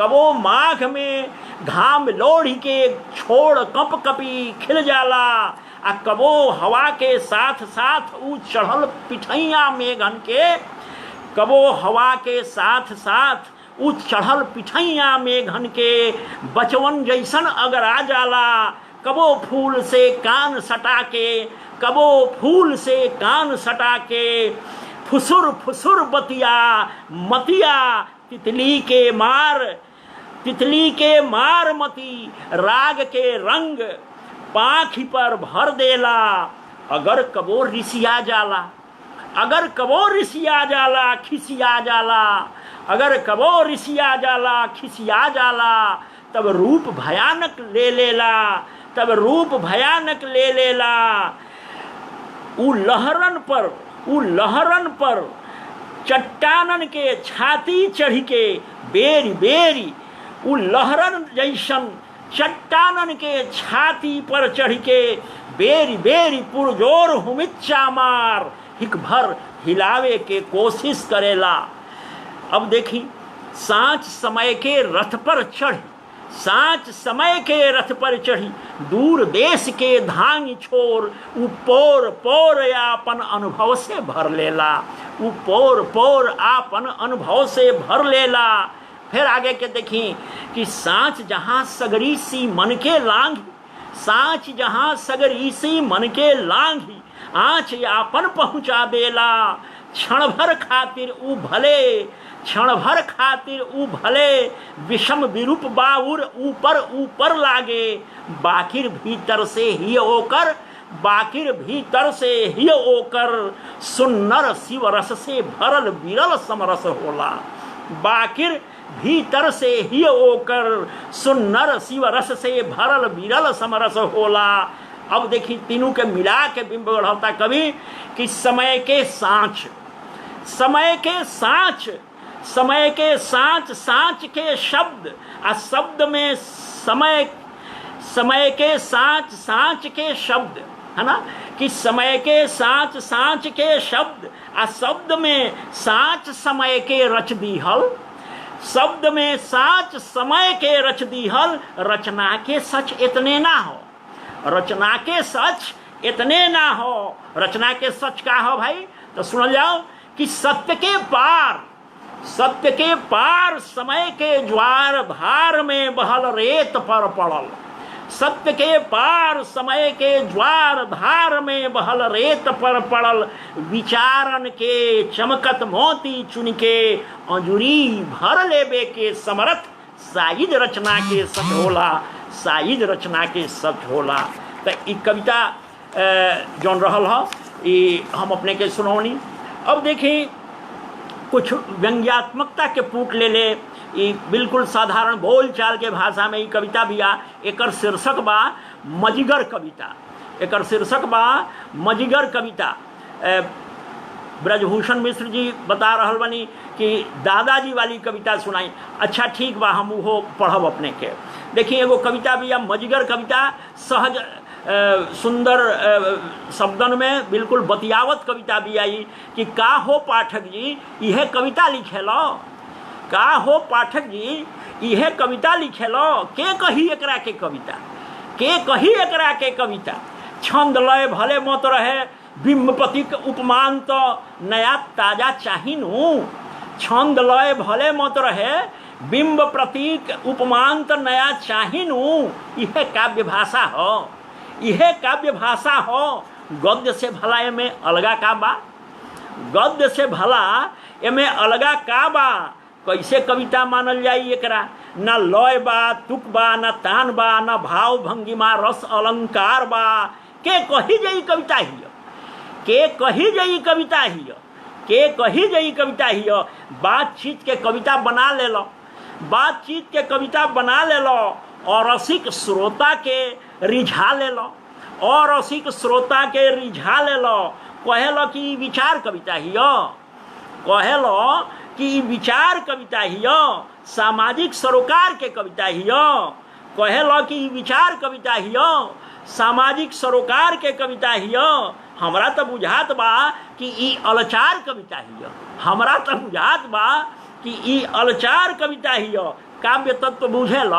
कबो माघ में घाम लोढ़ी के छोड़ कप कपी खिल जाला, आ कबो हवा के साथ साथ ऊ चढ़ल पिठैया मेघन के, कबो हवा के साथ साथ ऊ चढ़ल पिठैया मेघन के बचवन जैसन अगरा जाला, कबो फूल से कान सटा के, कबो फूल से कान सटा के, फुसुर फुसुर बतिया मतिया तितली के मार, तितली के मार मती राग के रंग पाखी पर भर देला, अगर कबो रिसिया जाला, अगर कबो रिसिया जाला खिसिया जाला, अगर कबो रिसिया जाला खिसिया जाला, तब रूप भयानक ले लेला, तब रूप भयानक ले लेला। उ लहरन पर चट्टानन के छाती चढ़ के बेरी बेरी, उ लहरन जैसन चट्टानन के छाती पर चढ़ के बेरी बेरी पुरजोर हुमिच्चा मार हिक भर हिलावे के कोशिश करेला। अब देखी सांच समय के रथ पर चढ़ी, सांच समय के रथ पर चढ़ी, दूर देश के धांग छोर, उ पोर पोर आपन अनुभव से भर लेला, उ पोर पोर आपन अनुभव से भर लेला। फिर आगे के देखी कि सांच जहाँ सगरी सी मन के लांघी, सांच जहाँ सगरी सी मन के लांघी, आँच आपन पहुँचा देला, क्षण भर खातिर उ भले, क्षण भर खातिर उ भले, विषम विरूप बाउर ऊपर ऊपर लागे, बाकिर भीतर से ही ओकर, बाकिर भीतर से ही ओकर, सुन्नर शिव रस से भरल विरल समरस होला, बाकिर भीतर से ही ओकर, सुन्नर शिव रस से भरल विरल समरस होला। अब देखी तीनों के मिला के बिंब बढ़ाता कवि कि समय के सांच, समय के सांच, समय के सांच, सांच के शब्द, आ शब्द में समय, समय के सांच, सांच के शब्द, है ना, कि समय के सांच, सांच के शब्द, आ शब्द में सांच समय के रच दीहल, शब्द में सांच समय के रच दीहल, रचना के सच इतने ना हो, रचना के सच इतने ना हो। रचना के सच का हो भाई, तो सुन जाओ कि सत्य के पार, सत्य के पार समय के ज्वार धार में बहल रेत पर पड़ल, सत्य के पार समय के ज्वार धार में बहल रेत पर पड़ल, विचारन के चमकत मोती चुन के अंजुरी भर लेबे के समर्थ, साइज रचना के सच होला, साइज रचना के सच होला। तो ई कविता जौन रहल ह ई हम अपने के सुनौनी। अब देखी कुछ व्यंग्यात्मकता के पूट ले ले, ई बिल्कुल साधारण बोल चाल के भाषा में ई कविता बिया। एकर शीर्षक बा मजिगर कविता, एकर शीर्षक बा मजिगर कविता। ब्रजभूषण मिश्र जी बता रहल बनी कि दादाजी वाली कविता सुनाई। अच्छा ठीक बा, हम वो पढ़ब अपने के। देखिए एगो कविता बिया मजिगर कविता, सहज सुंदर शब्दन में बिल्कुल बतियावत कविता बिया ई कि का हो पाठक जी यह कविता लिखेलो, का हो पाठक जी यह कविता लिखेलो, के कही एकरा के कविता, के कही एकरा के कविता। छंद लय भले मत रहे, बिंब प्रतीक उपमान तो नया ताजा चाहिनु, छंद लय भले मत रहे, बिंब प्रतीक उपमान तो नया चाहिनु। यह काव्य भाषा हो, यह काव्य भाषा हो। गद्य से भला एमे अलगा का बा, गद्य से भला एमे अलगा का बा। कैसे कविता मानल जाई एकरा, ना लय बा, तुक बा, ना तान बा, ना भाव भंगिमा रस अलंकार बा। के कही जाई कविता हिय, के कही जाई कविता हिय, के कही जाई कविता हिय। बातचीत के कविता बना ले लो, बातचीत के कविता बना ले लो, और रसिक श्रोता के रिझा ले लो, और रसिक श्रोता के रिझा ले लो। कहेलो कि विचार कविता हिय, कहेलो कि विचार कविता हिय, सामाजिक सरोकार के कविता हिय, कहेलो कि विचार कविता हिय, सामाजिक सरोकार के कविता हिय। हमरा तो बुझात बा कि ई अलचार कविता हिय, हमरा तो बुझात बा कि ई अलचार कविता ही काव्य तत्व बुझे ल,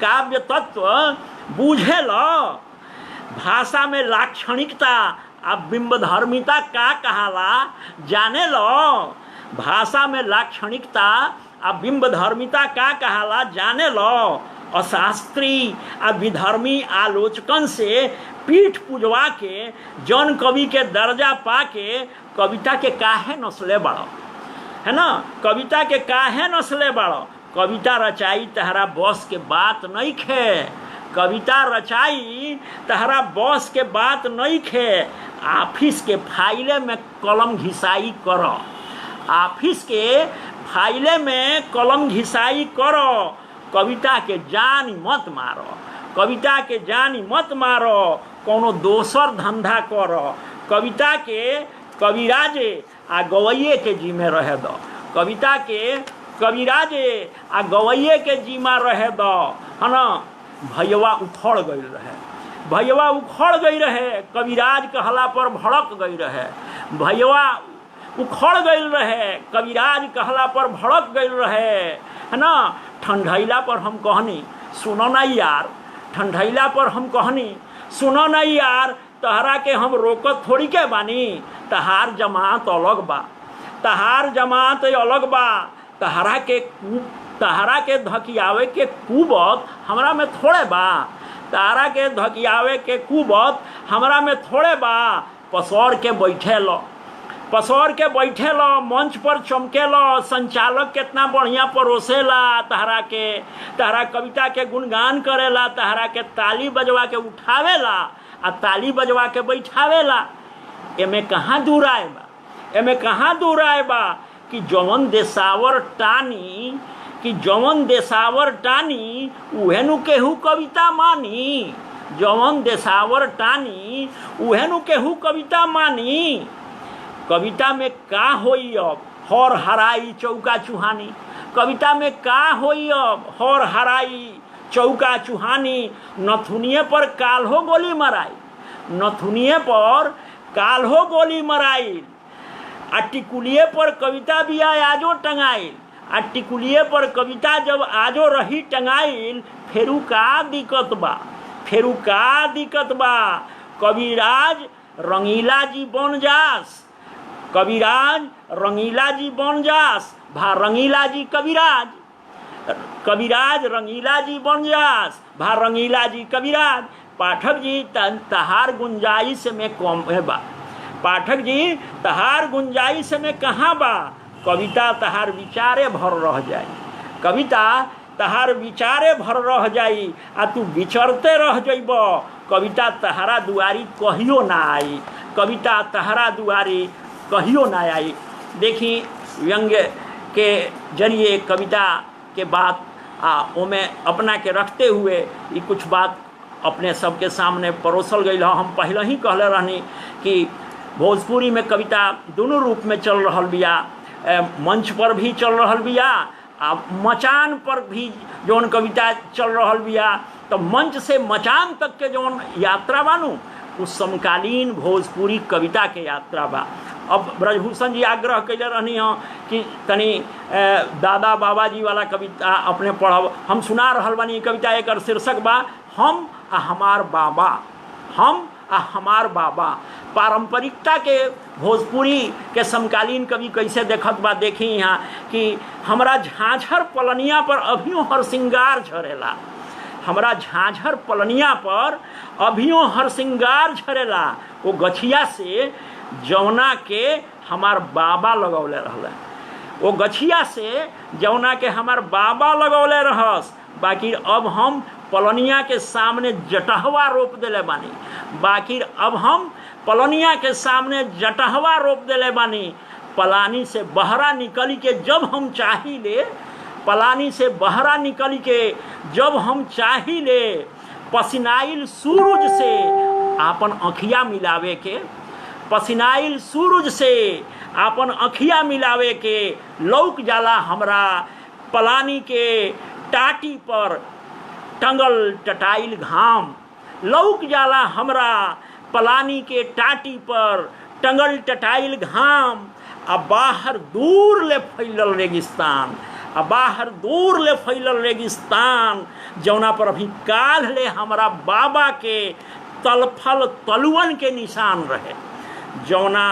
काव्य तत्व बुझे ल, भाषा में लाक्षणिकता आ बिंबधर्मिता का कहाला जाने लो, भाषा में लाक्षणिकता आ बिंबधर्मिता का कहाला जाने लो, अशास्त्री आ विधर्मी आलोचकन से पीठ पुजवा के जौन कवि के दर्जा पाके कविता के काहे नस्ले बड़ो, है ना, कविता के काहे नस्ले बड़ो, कविता रचाई तहरा बस के बात नहीं खे, कविता रचाई तहरा बस के बात नहीं खे, ऑफिस के फाइले में कलम घिसाई करो, ऑफिस के फाइले में कलम घिसाई करो, कविता के जान मत मारो, कविता के जान मत मारो, कोनो दोसर धंधा करो, कविता के कविराजे आ गवैये के जिम्मे रहे दो, कविता के कविराजे आ गवैये के जिम्मा रहे दो, है ना। भैया उखड़ गई रहे, भैया उखड़ गई रहे, कविराज कहला पर भड़क गई रहे, भैया उखड़ गई रहे, कविराज कहला पर भड़क गई रहे, है ना। ठंडैला पर हम कहनी सुनो नहीं यार, ठंडैला पर हम कहनी सुनो नहीं यार, तहरा के हम रोकत थोड़ी के बानी, तहार जमात अलग बा, तहार जमात अलग बा, तहरा के धकियावे के कुबत हमरा में थोड़े बा, तहरा के धकियावे के कुबत हमरा में थोड़े बा, पसौर के बैठे लो, पसौर के बैठे लो, मंच पर चमके लो, संचालक कितना बढ़िया परोसेला तहरा के, तहरा कविता के गुणगान करेला, तहरा के ताली बजवा के उठावेला आ ताली बजवा के बैठावेला, एमे कहाँ दूर आए बा, एमे कहाँ दूर आए बा कि जवन देसावर टानी, कि जवन देसावर टानी उहेनु केहू कविता मानी, जवन देसावर टानी उहेनु केहू कविता मानी, कविता में का होई अब हर हराई चौका चुहानी, कविता में का होई अब हर हराई चौका चुहानी, नथुनिए पर काल्हो गोली मराई, नथुनिए पर काल्हो गोली मराई, आटिकुलिए पर कविता बिया आजो टंगाइल, आटिकुलिए पर कविता जब आजो रही टंगाइल, फेरू का दिक्कत बा, फेरू का दिक्कत बा, कविराज रंगीला जी बन जास, कविराज रंगीला जी बन जास, भा रंगीला जी कविराज, कविराज रंगीला जी बन जास, भा रंगीला जी कविराज। पाठक जी तहार गुंजाइश में कम बा, पाठक जी तहार गुंजाइश में कहाँ बा, कविता तहार विचारे भर रह जाई, कविता तहार विचारे भर रह जाई, आ तू विचरते रह जइब, कविता तहारा दुआरी कहियो ना आई, कविता तहारा दुआरी कहियो ना आई। देखी व्यंग्य के जरिए कविता के बात ओमे अपना के रखते हुए ये कुछ बात अपने सबके सामने परोसल गई। हम पहले ही कहले रहनी कि भोजपुरी में कविता दोनों रूप में चल रहा बिया, मंच पर भी चल रहा बिया आ मचान पर भी जौन कविता चल रहा बिया, तो मंच से मचान तक के जौन यात्रा बानू उस समकालीन भोजपुरी कविता के यात्रा बा। अब ब्रजभूषण जी आग्रह कैले रहनी हो कि तनी दादा बाबा जी वाला कविता अपने पढ़ब, हम सुना रहल बानी कविता, एक शीर्षक बा हम आ हमार बाबा, हम आ हमार बाबा। पारंपरिकता के भोजपुरी के समकालीन कवि कैसे देखत बा, देखी यहाँ कि हमरा झांझर पलनिया पर अभियो हरसिंगार झरेला, हमरा झांझर पलनिया पर अभियो हरसिंगार झरेला, वो गछिया से जौना के हमार बाबा लगौले रहले, वो गछिया से जौना के हमार बाबा लगौले रहस। बाकी अब हम पलनिया के सामने जटहवा रोप देले बानी, बाकी अब हम पलनिया के सामने जटहवा रोप देले बानी। पलानी से बहरा निकली के जब हम चाहिए, पलानी से बहरा निकली के जब हम चाहिए, पसिनाइल सूरज से आपन अखिया मिलावे के, पसिनाइल सूरज से आपन अखिया मिलावे के, लौक जाला हमरा पलानी के टाटी पर टंगल टटाइल घाम, लौक जाला हमरा पलानी के टाटी पर टंगल टटाइल घाम। आ बाहर दूर ले फैलल रेगिस्तान, आ बाहर दूर ले फैलल रेगिस्तान, जौना पर अभी काल ले हमारा बाबा के तलफल तलुअन के निशान रहे, जौना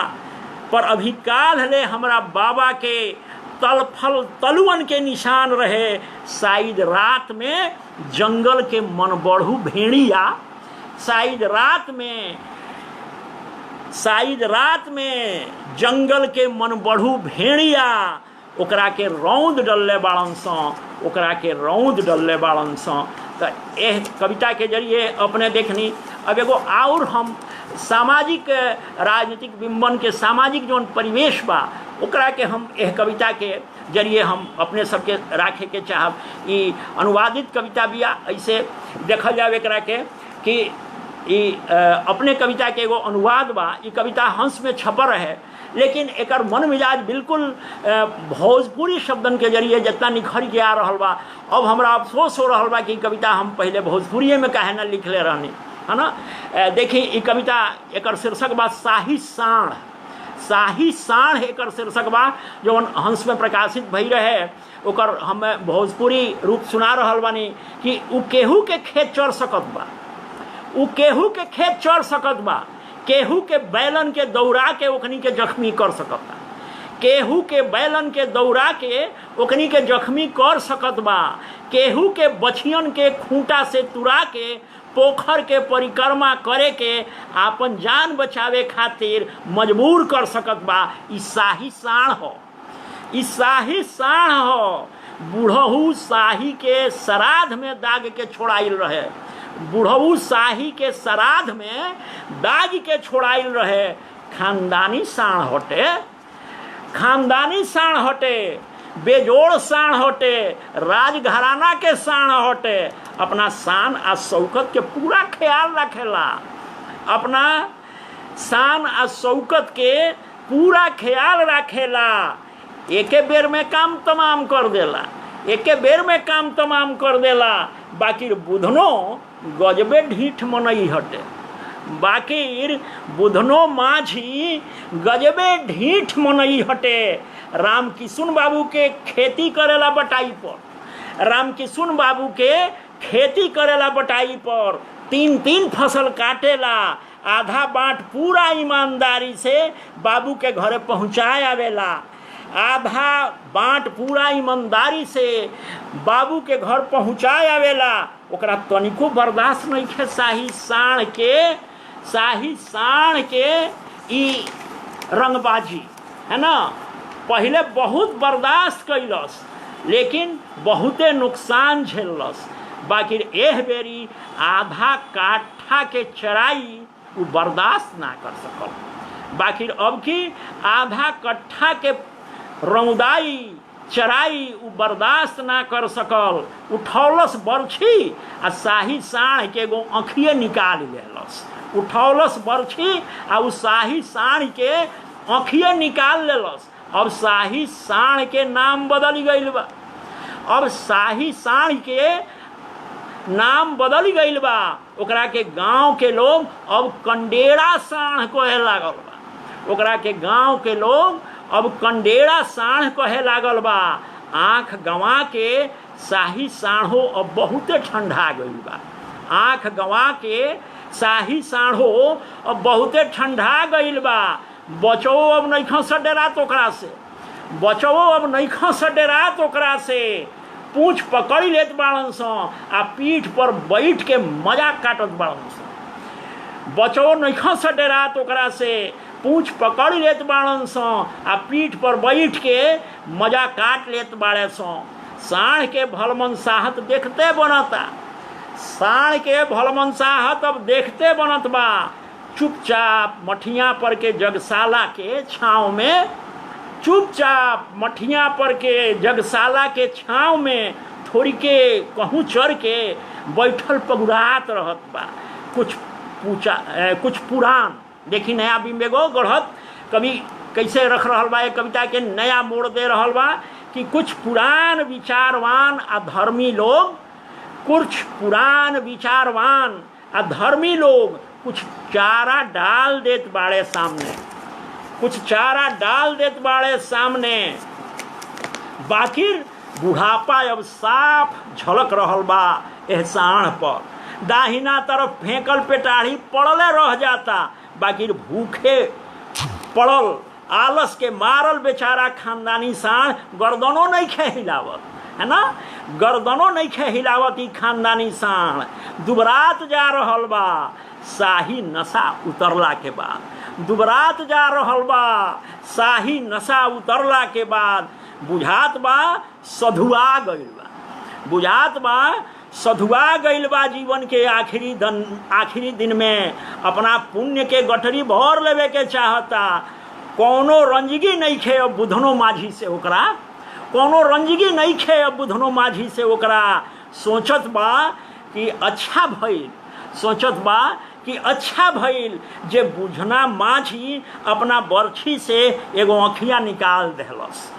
पर अभी काल ले हमारा बाबा के तलफल तलुअन के निशान रहे। शायद रात में जंगल के मनबढ़ू भेड़िया, शायद रात में जंगल के मनबढ़ू भेड़िया ओकरा के रौंद डलले बाड़न स, ओकरा के रौंद डलले बाड़न स। तो एह कविता के जरिए अपने देखनी। अब एगो और हम सामाजिक राजनीतिक विम्बन के सामाजिक जौन परिवेश बा ओकरा के हम एह कविता के जरिए हम अपने सबके राखे के चाहब। ई अनुवादित कविता बिया, ऐसे देखल जाए एकरा के कि ई अपने कविता के एगो अनुवाद बा। ई कविता हंस में छपर है, लेकिन एकर मन मिजाज बिल्कुल भोजपुरी शब्दन के जरिए जितना निखर के आ रहा बा। अब हमरा अफसोस हो रहा बा कि कविता हम पहले भोजपुरी में काहे ना लिखले रहनी, है ना। देखी ई कविता एकर शीर्षक बा शाही साढ़। शाही साढ़ एकर शीर्षक बा, जौन हंस में प्रकाशित भई रहे ओकर हम भोजपुरी रूप सुना रहल बानी कि उ केहू के खेत चढ़ सकत बा, उ केहू के खेत चढ़ सकत बा, केहू के बैलन के दौड़ा के ओकनी के जख्मी कर सकता, केहू के बैलन के दौड़ा के ओकनी के जख्मी कर सकत बा, केहू के बछियन के खूंटा से तुरा के पोखर के परिक्रमा करे के आपन जान बचावे खातिर मजबूर कर सकत बा। ई शाही साढ़ हो, ई शाही साढ़ हो। बूढ़हू शाही के श्राद्ध में दाग के छोड़ाइल रहे, बूढ़हू शाही के श्राद्ध में दाग के छोड़ाइल रहे। खानदानी साढ़ हटे, खानदानी साढ़ हटे, बेजोड़ साढ़ हटे, राजघराना के साढ़ हटे। अपना शान आ शौकत के पूरा ख्याल रखेला, अपना शान आ शौकत के पूरा ख्याल रखेला। एके बेर में काम तमाम कर देला, एके बेर में काम तमाम कर देला। बाकी बुधनो गजबे ढीठ मनई हटे, बाकी बुधनो माझी गजबे ढीठ मनई हटे। राम किशुन बाबू के खेती करेला बटाई पर, राम किशुन बाबू के खेती करेला बटाई पर, 3-3 फसल काटेला। आधा बाट पूरा ईमानदारी से बाबू के घरे पहुँचाए आवेला, आधा बाट पूरा ईमानदारी से बाबू के घर पहुँचाए आवेला। ओकरा तनिको बर्दाश्त नहीं है शाही साढ़ के, शाही साढ़ के ई रंगबाजी, है ना। पहले बहुत बर्दाश्त कैलस, लेकिन बहुते नुकसान झेलस। बाकी एह बेरी आधा काठा के चराई वो बर्दाश्त ना कर सकल। बाकी अब की आधा कट्ठा के रौदाई चराई वो बर्दाश्त ना कर सकल। उठौलस बरछी आ शाही साढ़ के एगो आँखिए निकाल लेलस, उठौलस बरछी आ उ शाही साढ़ के आँखिए निकाल लेलस। अब शाही साढ़ के नाम बदल गईल बा, अब शाही साढ़ के नाम बदल गईल बा। ओकरा के गांव के लोग अब कंडेरा साढ़ कहे लागल बा, ओकरा के गांव के लोग अब कंडेरा साढ़ कहे लागल बा। आँख गंवा के शाही साढ़ो अब बहुते ठंडा गईल बा, आँख गंवा के शाही साढ़ो अब बहुते ठंडा गईल बा। बचो अब नहीं खस डेरात ओकरा से, बचो अब नहीं खस डेरात ओकरा से। पूँछ पकड़ लेत बाड़न स आ पीठ पर बैठ के मजाक काटत बाड़न स। बचो नहीं खस डेरात ओकरा से, पूँछ पकड़ लेत बाड़न स आ पीठ पर बैठ के मजा काट लेत बाड़े स। साढ़ के भलमन साहत देखते बनता, साढ़ के भलमन साहत अब देखते बनत बा। चुपचाप मठिया पर के जगशाला के छाँव में, चुपचाप मठिया पर के जगशाला के छाँव में थोड़ी के कहूँ चढ़ के बैठल पगुरात रहत बा। कुछ पुराण देखी नया बिम्बेगो गढ़त कभी कैसे रख रहल बा। एक कविता के नया मोड़ दे रहल बा कि कुछ पुरान विचारवान आ धर्मी लोग, कुछ पुरान विचारवान आ धर्मी लोग कुछ चारा डाल देत बाड़े सामने, कुछ चारा डाल देत बाड़े सामने, बाकी बुढ़ापा अब साफ झलक रहल बा एह साढ़ पर। दाहिना तरफ फेंकल पेटाढ़ी पड़ले रह जाता, बाकी भूखे पड़ल आलस के मारल बेचारा खानदानी साढ़ गर्दनों नहीं खे हिलावत, है ना, गर्दनों नहीं खे हिलावत। ई खानदानी साढ़ दुबरात जा रहल बा शाही नशा उतरला के बाद, दुबरात जा रहल बा शाही नशा उतरला के बाद। बुझात बा सधुआ गइल बा, बुझात बा सधुआ गइल बा। जीवन के आखिरी दिन में अपना पुण्य के गठरी भर लेवे के चाहता। कोनो रंजगी नहीं खे अब बुधनो माझी से ओकरा, कोनो रंजगी नहीं खे अब बुधनो माझी से ओकरा। सोचत बा कि अच्छा भइल, सोचत बा कि अच्छा भइल जे बुझना माझी अपना बरछी से एगो अखिया निकाल देहलस।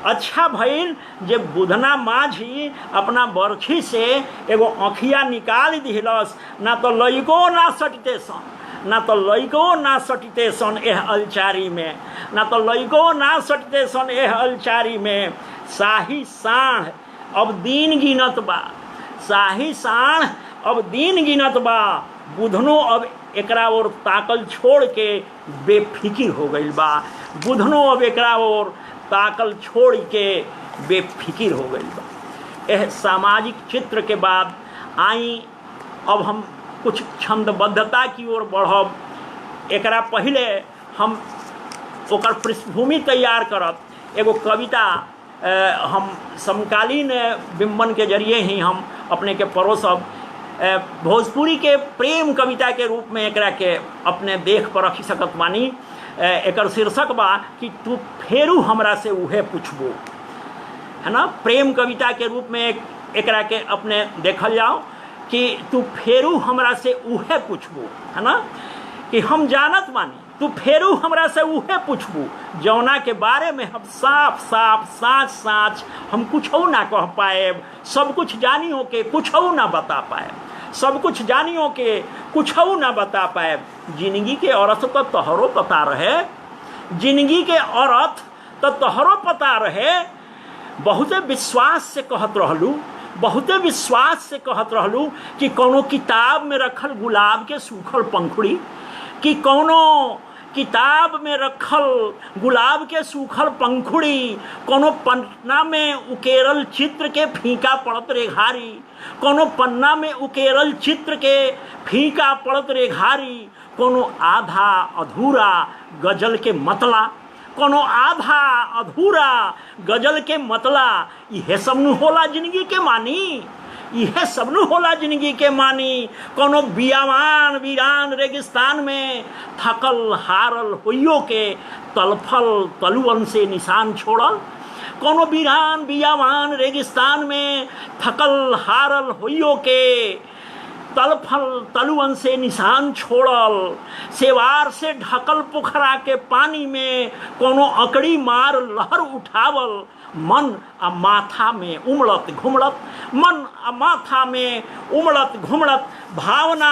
अच्छा भइल जे बुधना माझी अपना बरछी से एगो अखिया निकाल दिहलस। ना तो लइको ना सटते सन, ना तो लइको ना सटते सन एह अलचारी में, ना तो लइको ना सटते सन एह अलचारी में। शाही साढ़ अब दिन गिनत बा, शाही साढ़ अब दिन गिनत बा। बुधनो अब एकरा ओर ताकल छोड़ के बेफिकिर हो गइल बा, बुधनो अब एकरा ओर ताकल छोड़ के बेफिकिर हो गइल बा। यह सामाजिक चित्र के बाद आई अब हम कुछ छंदबद्धता की ओर बढ़ब। एकरा पहले हम ओकर पृष्ठभूमि तैयार करब। एगो कविता हम समकालीन बिंबन के जरिए ही हम अपने के परोसब। भोजपुरी के प्रेम कविता के रूप में एकरा के अपने देख पर रखी सकत बानी। एकर शीर्षक बा कि तू फेरू हमरा से उहे पूछबो, है ना। प्रेम कविता के रूप में एकरा के अपने देखल जाओ कि तू फेरू हमरा से उहे पूछबो, है ना, कि हम जानत बानी तू फेरू हमरा से उहे पूछबू जौना के बारे में हम साफ साफ साँच साँच हम कुछ ना कह पाएब। सब कुछ जानियो के कुछ ना बता पाएब, सब कुछ जानियो के कुछ ना बता पाएब। जिंदगी के अर्थ तो तोहरो पता रहे, जिंदगी के अर्थ तो तोहरो पता रहे। बहुते विश्वास से कहत रहलू, बहुते विश्वास से कहत रहलू कि कोनो किताब में रखल गुलाब के सूखल पंखुड़ी, कि कोनो किताब में रखल गुलाब के सूखल पंखुड़ी, कोनो पन्ना में उकेरल चित्र के फीका पड़त रेघारी, कोनो पन्ना में उकेरल चित्र के फीका पड़त रेघारी, कोनो आधा अधूरा गजल के मतला, कोनो आधा अधूरा गजल के मतला। इहे सब नु होला जिंदगी के मानी, इहे सब नु होला जिंदगी के मानी। कोनो बियावान वीरान रेगिस्तान में थकल हारल होइयो के तलफल तलुअन से निशान छोड़ल, कोनो वीरान बियावान रेगिस्तान में थकल हारल होइयो के तलफल तलुअन से निशान छोड़ल। सेवार से ढकल पोखरा के पानी में कोनो अकड़ी मार लहर उठावल। मन आ माथा में उमड़त घुमड़त, मन आ माथा में उमड़त घुमड़त भावना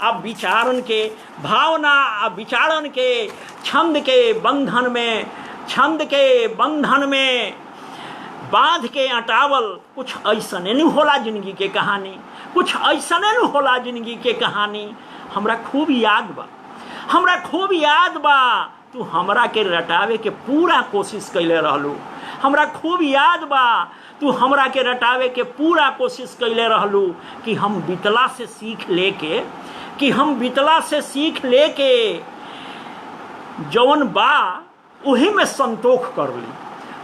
आ विचारण के, भावना आ विचारण के छंद के बंधन में, छंद के बंधन में बांध के अटावल। कुछ ऐसने नहीं होला जिंदगी के कहानी, कुछ ऐसने नहीं होला जिंदगी के कहानी। हमरा खूब याद बा, हमरा खूब याद बा तू हमरा के रटावे के पूरा कोशिश कैले रहलू। हमरा खूब याद बा तू हमरा के रटावे के पूरा कोशिश कैले रहलू कि हम बीतला से सीख लेके, कि हम बीतला से सीख लेके जौन बा उही में संतोष कर ली,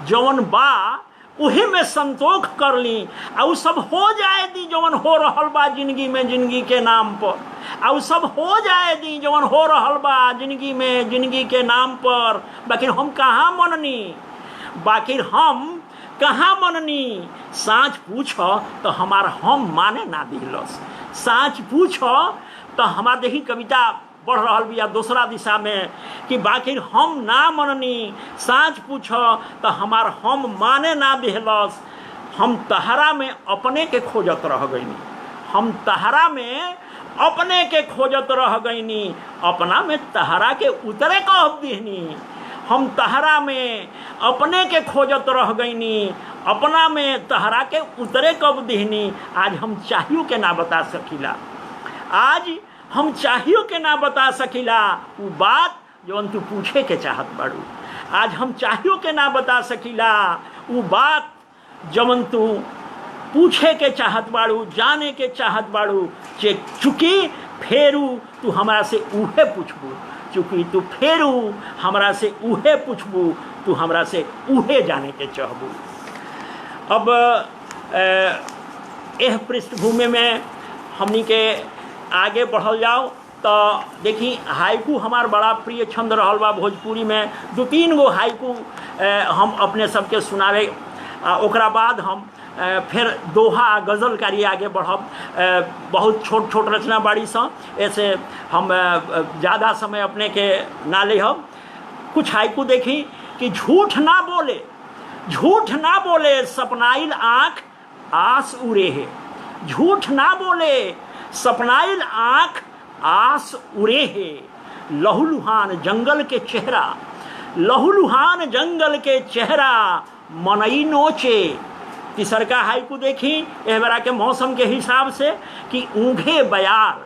जौन बा उही में संतोष कर ली। आ उ सब हो जाए दी जौन हो रहल बा जिंदगी में जिंदगी के नाम पर, आ उ सब हो जाए दी जौन हो रहल बा जिंदगी में जिंदगी के नाम पर। बाकी हम कहाँ मननी, बाकी हम कहाँ मननी। साँच पूछ तो हमार हम माने ना दिलस, साँच पूछ तो हमार देखी कविता बढ़ रहा बिया दूसरा दिशा में कि बाकी हम ना मननी। साँच पूछ तो हमार हम माने ना दिहलस। हम तहरा में अपने के खोजत रह गईनी, हम तहरा में अपने के खोजत रह गईनी। अपना में तहरा के उतरे कह दीहनी, हम तहरा में अपने के खोजत रह गईनी, अपना में तहरा के उतरे कब दिहनी। आज हम चाहियो के ना बता सकीला, आज हम चाहियो के ना बता सकीला वो बात जौन तू पूछे के चाहत बाड़ू। आज हम चाहियो के ना बता सकीला वो बात जवन तू पूछे के चाहत बाड़ू, जाने के चाहत बाड़ू। चूँकि फेरू तू हमरा से उहे पूछबू, चूँकि तू फेरू हमरा से उहे पूछबू, तू हमरा से उहे जाने के चाहबू। अब एह पृष्ठभूमि में हमनी के आगे बढ़ल जाओ तो देखी हाइकू हमार बड़ा प्रिय छंद रहल बा। भोजपुरी में 2-3 गो हाइकू हम अपने सबके सुनावे, ओकरा बाद हम फिर दोहा गज़ल कारी आगे बढ़ब। बहुत छोट छोट रचना बाड़ी सा, ऐसे हम ज़्यादा समय अपने के ना लेहब। कुछ हाइकू देखी कि झूठ ना बोले, झूठ ना बोले सपनाइल आँख आस उड़े है। झूठ ना बोले सपनाइल आँख आस उड़े है। लहूलुहान जंगल के चेहरा, लहूलुहान जंगल के चेहरा मनई नोचे। तीसर का हाइकू देखी एह बेरा के मौसम के हिसाब से कि ऊँघे बयार,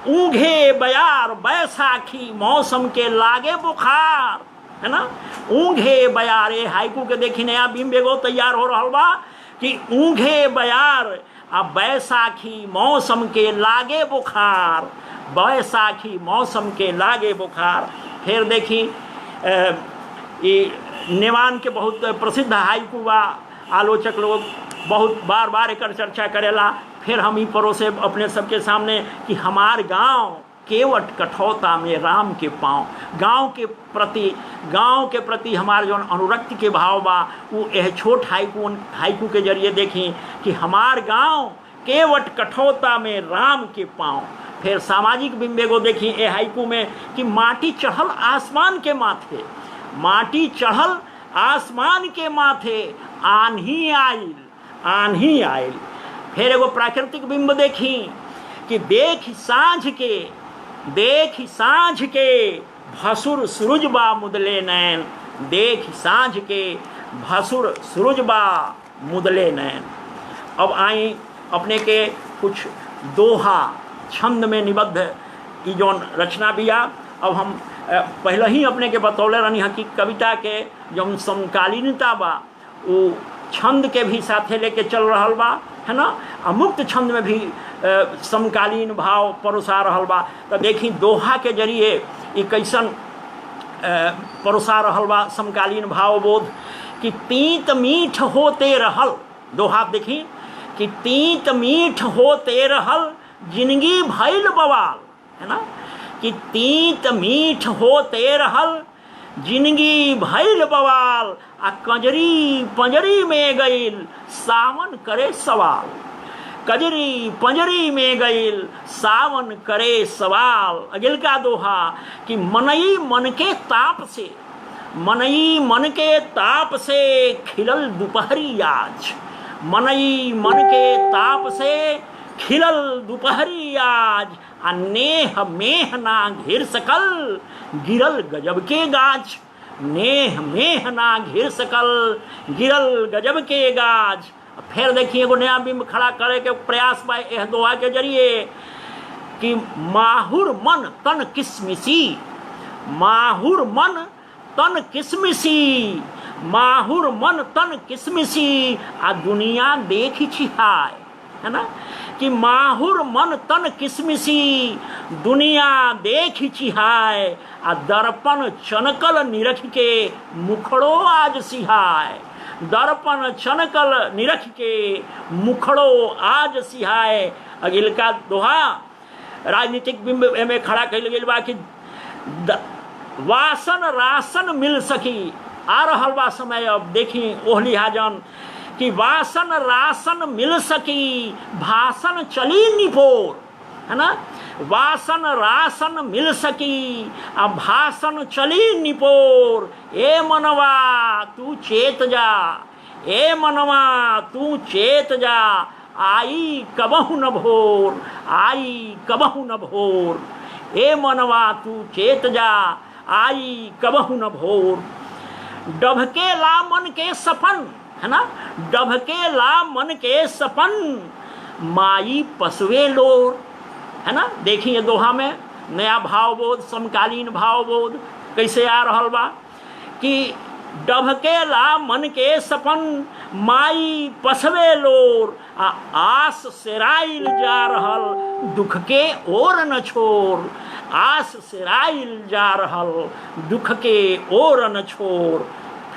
ऊँघे बयार बैसाखी मौसम के लागे बुखार, है ना। ऊँघे बयार ए हाइकू के देखी नया बीम बेगो तैयार हो रहा बा कि ऊँघे बयार आ बैसाखी मौसम के लागे बुखार, बैसाखी मौसम के लागे बुखार। फिर देखी ये नेवान के बहुत प्रसिद्ध हाइकू बा, आलोचक लोग बहुत बार बार एक चर्चा करेला। फिर हम ही परोसे अपने सबके सामने कि हमार गांव केवट कठौता में राम के पाँव। गांव के प्रति हमार जो अनुरक्ति के भाव बा वो यह छोट हाइकू के जरिए देखी कि हमार गांव केवट कठौता में राम के पाँव। फिर सामाजिक बिंबेगो देखी ए हाइकू में कि माटी चढ़ल आसमान के माथे, माटी चढ़ल आसमान के माथे आन्ही आइल, आन्ही आइल। फिर एगो प्राकृतिक बिंब देखी कि देख साँझ के भसुर सूरजबा मुदले नैन, देख साँझ के भसुर सूरजबा मुदले नैन। अब आई अपने के कुछ दोहा छंद में निबद्ध ई जौन रचना बिया। अब हम पहले ही अपने के बतौले रहनी है कि कविता के जौन समकालीनता बा वो छंद के भी साथे लेके चल रहल बा, है ना। आ मुक्त छंद में भी समकालीन भाव परोसा रहल बा। तो देखी दोहा के जरिए ये कैसन परोसा रहल बा समकालीन भाव बोध कि तीत मीठ होते रहल। दोहा देखी कि तीत मीठ होते रहल जिंदगी भइल बवाल, है ना। कि तीत मीठ होते रहल जिंदगी भइल बवाल आ कजरी पंजरी में गईल सावन करे सवाल, कजरी पंजरी में गईल सावन करे सवाल। अगिल का दोहा कि मनई मन के ताप से, मनई मन के ताप से खिलल दोपहरी आज, मनई मन के ताप से खिलल दोपहरी आज आ नेह मेह ना घिर सकल गिरल गजब के गाछ, नेह मेह ना घिर सकल गिरल गजब के गाछ। फिर देखिए एगो नया बिंब खड़ा करे के प्रयास बा एह दोहा के जरिए कि माहुर मन तन किसमिसी, माहुर मन तन किसमिसी, माहुर मन तन किसमिसी आ दुनिया देखी छिहाय, है ना। कि माहुर मन तन किसमिसी दुनिया देख चिहाय आ दर्पण चनकल निरख के मुखड़ो आज सिहाय, दर्पण चनकल निरख के मुखड़ो आज सिहाय। अगिल का दोहा राजनीतिक बिंब में खड़ा कल गई बा कि वासन रासन मिल सकी। आ रहल बा समय अब देखी ओह लिहाजन कि वासन रासन मिल सकी भाषण चली निपोर, है ना। वासन रासन मिल सकी आ भाषण चली निपोर। ए मनवा तू चेत जा, ए मनवा तू चेत जा आई कबहु न भोर, आई कबहु न भोर। ए मनवा तू चेत जा आई कबहू न भोर। डभके ला मन के सपन, है ना, डभके ला मन के सपन, माई पसवे लोर, है ना। देखिए दोहा में नया भावबोध, समकालीन भावबोध कैसे आ रहल बा कि डभकेला मन के सपन, माई पसवे लोर, आस सेराइल जा रहल, दुख के ओर न छोर। आस सेराइल जा रहल, दुख के ओर न छोर।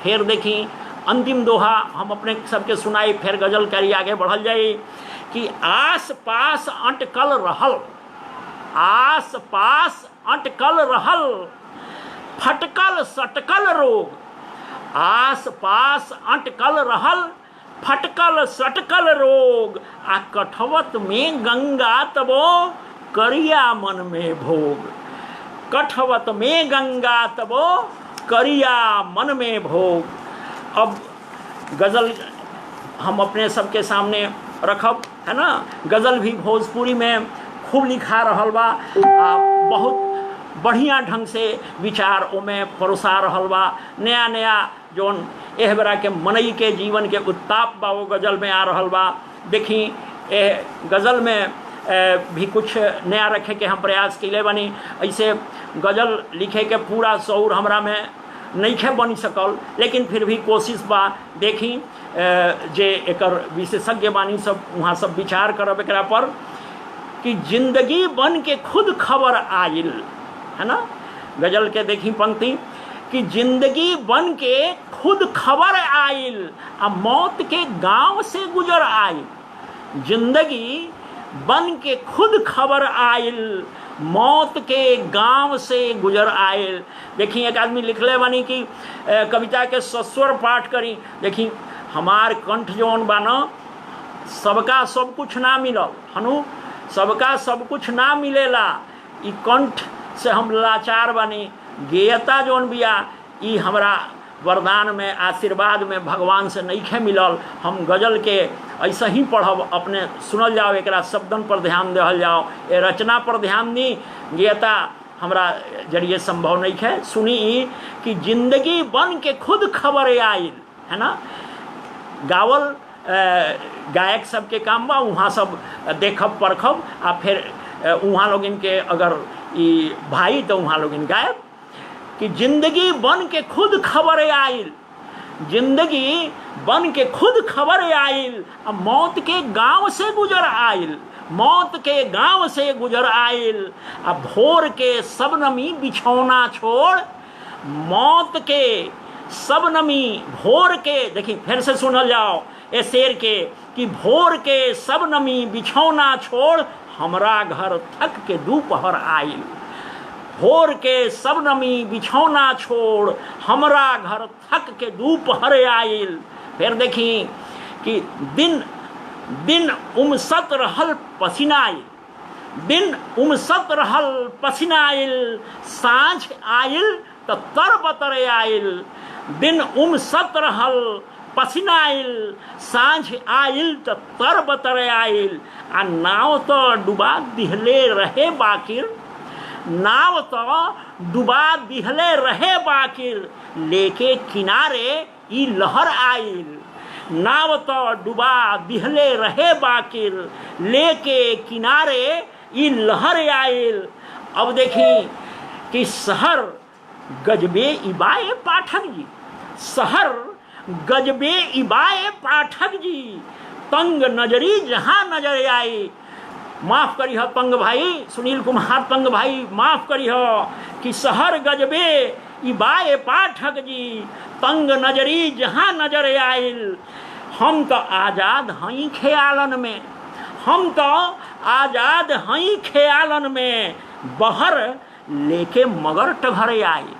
फिर देखी अंतिम दोहा हम अपने सबके सुनाई, फिर गजल करी आगे बढ़ल जाए कि आस पास अटकल रहल, आस पास अटकल रहल, फटकल सटकल रोग। आस पास अटकल रहल, फटकल सटकल रोग, आ कठवत में गंगा तबो, करिया मन में भोग। कठवत में गंगा तबो, करिया मन में भोग। अब गज़ल हम अपने सबके सामने रखब, है ना। गज़ल भी भोजपुरी में खूब लिखा रहल बा, बहुत बढ़िया ढंग से विचार ओमे परोसा रहल बा। नया नया जौन एह बेरा के मनई के जीवन के उत्ताप बा वो गज़ल में आ रहल बा। देखी गज़ल में भी कुछ नया रखे के हम प्रयास कैले बनी। ऐसे गज़ल लिखे के पूरा शौर हमरा में नहीं बनी सकल, लेकिन फिर भी कोशिश बा। देखी जे एकर विशेषज्ञ बानी सब वहाँ सब विचार करब एकरा पर कि जिंदगी बन के खुद खबर आइल, है ना। गज़ल के देखी पंक्ति कि जिंदगी बन के खुद खबर आइल, आ मौत के गांव से गुजर आइल। जिंदगी बन के खुद खबर आइल, मौत के गांव से गुजर आइल। देखी एक आदमी लिखले बानी कि कविता के सस्वर पाठ करी। देखी हमार कंठ जौन बा न, सबका सब कुछ ना मिलल, हनु सबका सब कुछ ना मिलेला। ई कंठ से हम लाचार बानी। गेयता जौन बिया ई हमरा वरदान में, आशीर्वाद में भगवान से नइखे मिलल। हम गज़ल के ऐसे ही पढ़ब, अपने सुनल जाओ, एकरा शब्दन पर ध्यान देहल जाओ, ए रचना पर ध्यान दी। गेयता हमरा जरिए संभव नइखे। सुनी कि जिंदगी बन के खुद खबर आइल, है ना। गावल गायक सबके काम बा, वहाँ सब देखब परखब, आ फिर वहाँ लोग इनके अगर ई भाई तो वहाँ लोग इन गायब कि जिंदगी बन के खुद खबर आइल, जिंदगी बन के खुद खबर आइल, अब मौत के गांव से गुजर आइल, मौत के गांव से गुजर आइल। अब भोर के सबनमी बिछौना छोड़, मौत के सबनमी भोर के, देखिए फिर से सुनल जाओ ए शेर के कि भोर के सबनमी बिछौना छोड़, हमरा घर थक के दोपहर आइल। भोर के सबनमी बिछौना छोड़, हमरा घर थक के दोपहर आइल। फिर देखी कि दिन दिन उमसत रहल पसीनाइल, दिन उमसत रहल पसीनाइल, साँझ आइल तो तर बतर आइल। दिन उमसत रहल पसीनाइल, साँझ आइल तो तर बतर आइल। आ नाव तो डुबा दिहले रहे बाकिर, नाव तो डुबा दिहले रहे बाकिर, लेके किनारे ई लहर आइल। नाव तो डुबा दिहले रहे बाकिर, लेके किनारे ई लहर आइल। अब देखी कि शहर गजबे इबाए पाठक जी, शहर गजबे इबाए पाठक जी, तंग नजरी जहाँ नजर आई। माफ़ करी हो तंग भाई, सुनील कुमार तंग भाई माफ़ करी हो कि शहर गजबे इबाए पाठक जी, तंग नजरी जहाँ नजर आइल। हम तो आज़ाद हई ख्यालन में, हम तो आज़ाद हई ख्यालन में, बहर लेके मगर टघर आइल।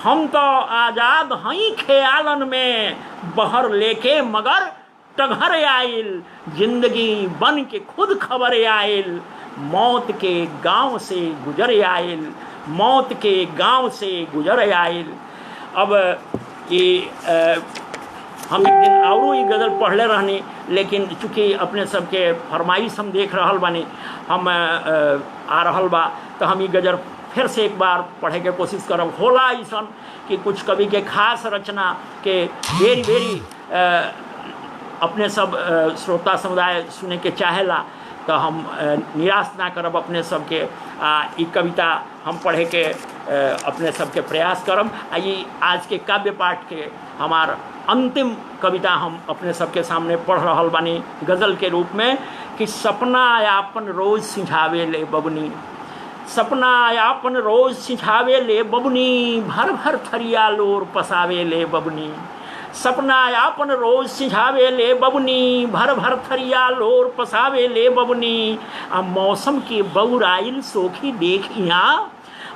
हम तो आज़ाद हई ख्यालन में, बहर लेके मगर टघर आइल। जिंदगी बन के खुद खबर आइल, मौत के गांव से गुजर आइल, मौत के गांव से गुजर आइल। अब ये हम एक दिन और ये गज़ल पढ़ले रहनी, लेकिन चूँकि अपने सबके फरमाइश हम देख रहल बानी, हम आ रहल बा तो हम ये गज़ल फिर से एक बार पढ़े के कोशिश करब। होला ऐसा कि कुछ कवि के खास रचना के वेरी वेरी अपने सब श्रोता समुदाय सुने के चाहेला, तो हम निराश ना करब अपने सबके। ई कविता हम पढ़े के अपने सबके प्रयास करब। ये आज के काव्य पाठ के हमार अंतिम कविता हम अपने सबके सामने पढ़ रहल बानी गज़ल के रूप में कि सपना यापन रोज सिझावे ले बबनी, सपना यापन रोज सिझावे ले बबनी, भर भर थरिया लोर पसावे ले बबनी, सपना यापन रोज सिझावे ले बबनी, भर भर थरिया लोर पसावे ले बबनी। आ मौसम के बौराइल सोखी देख यहाँ,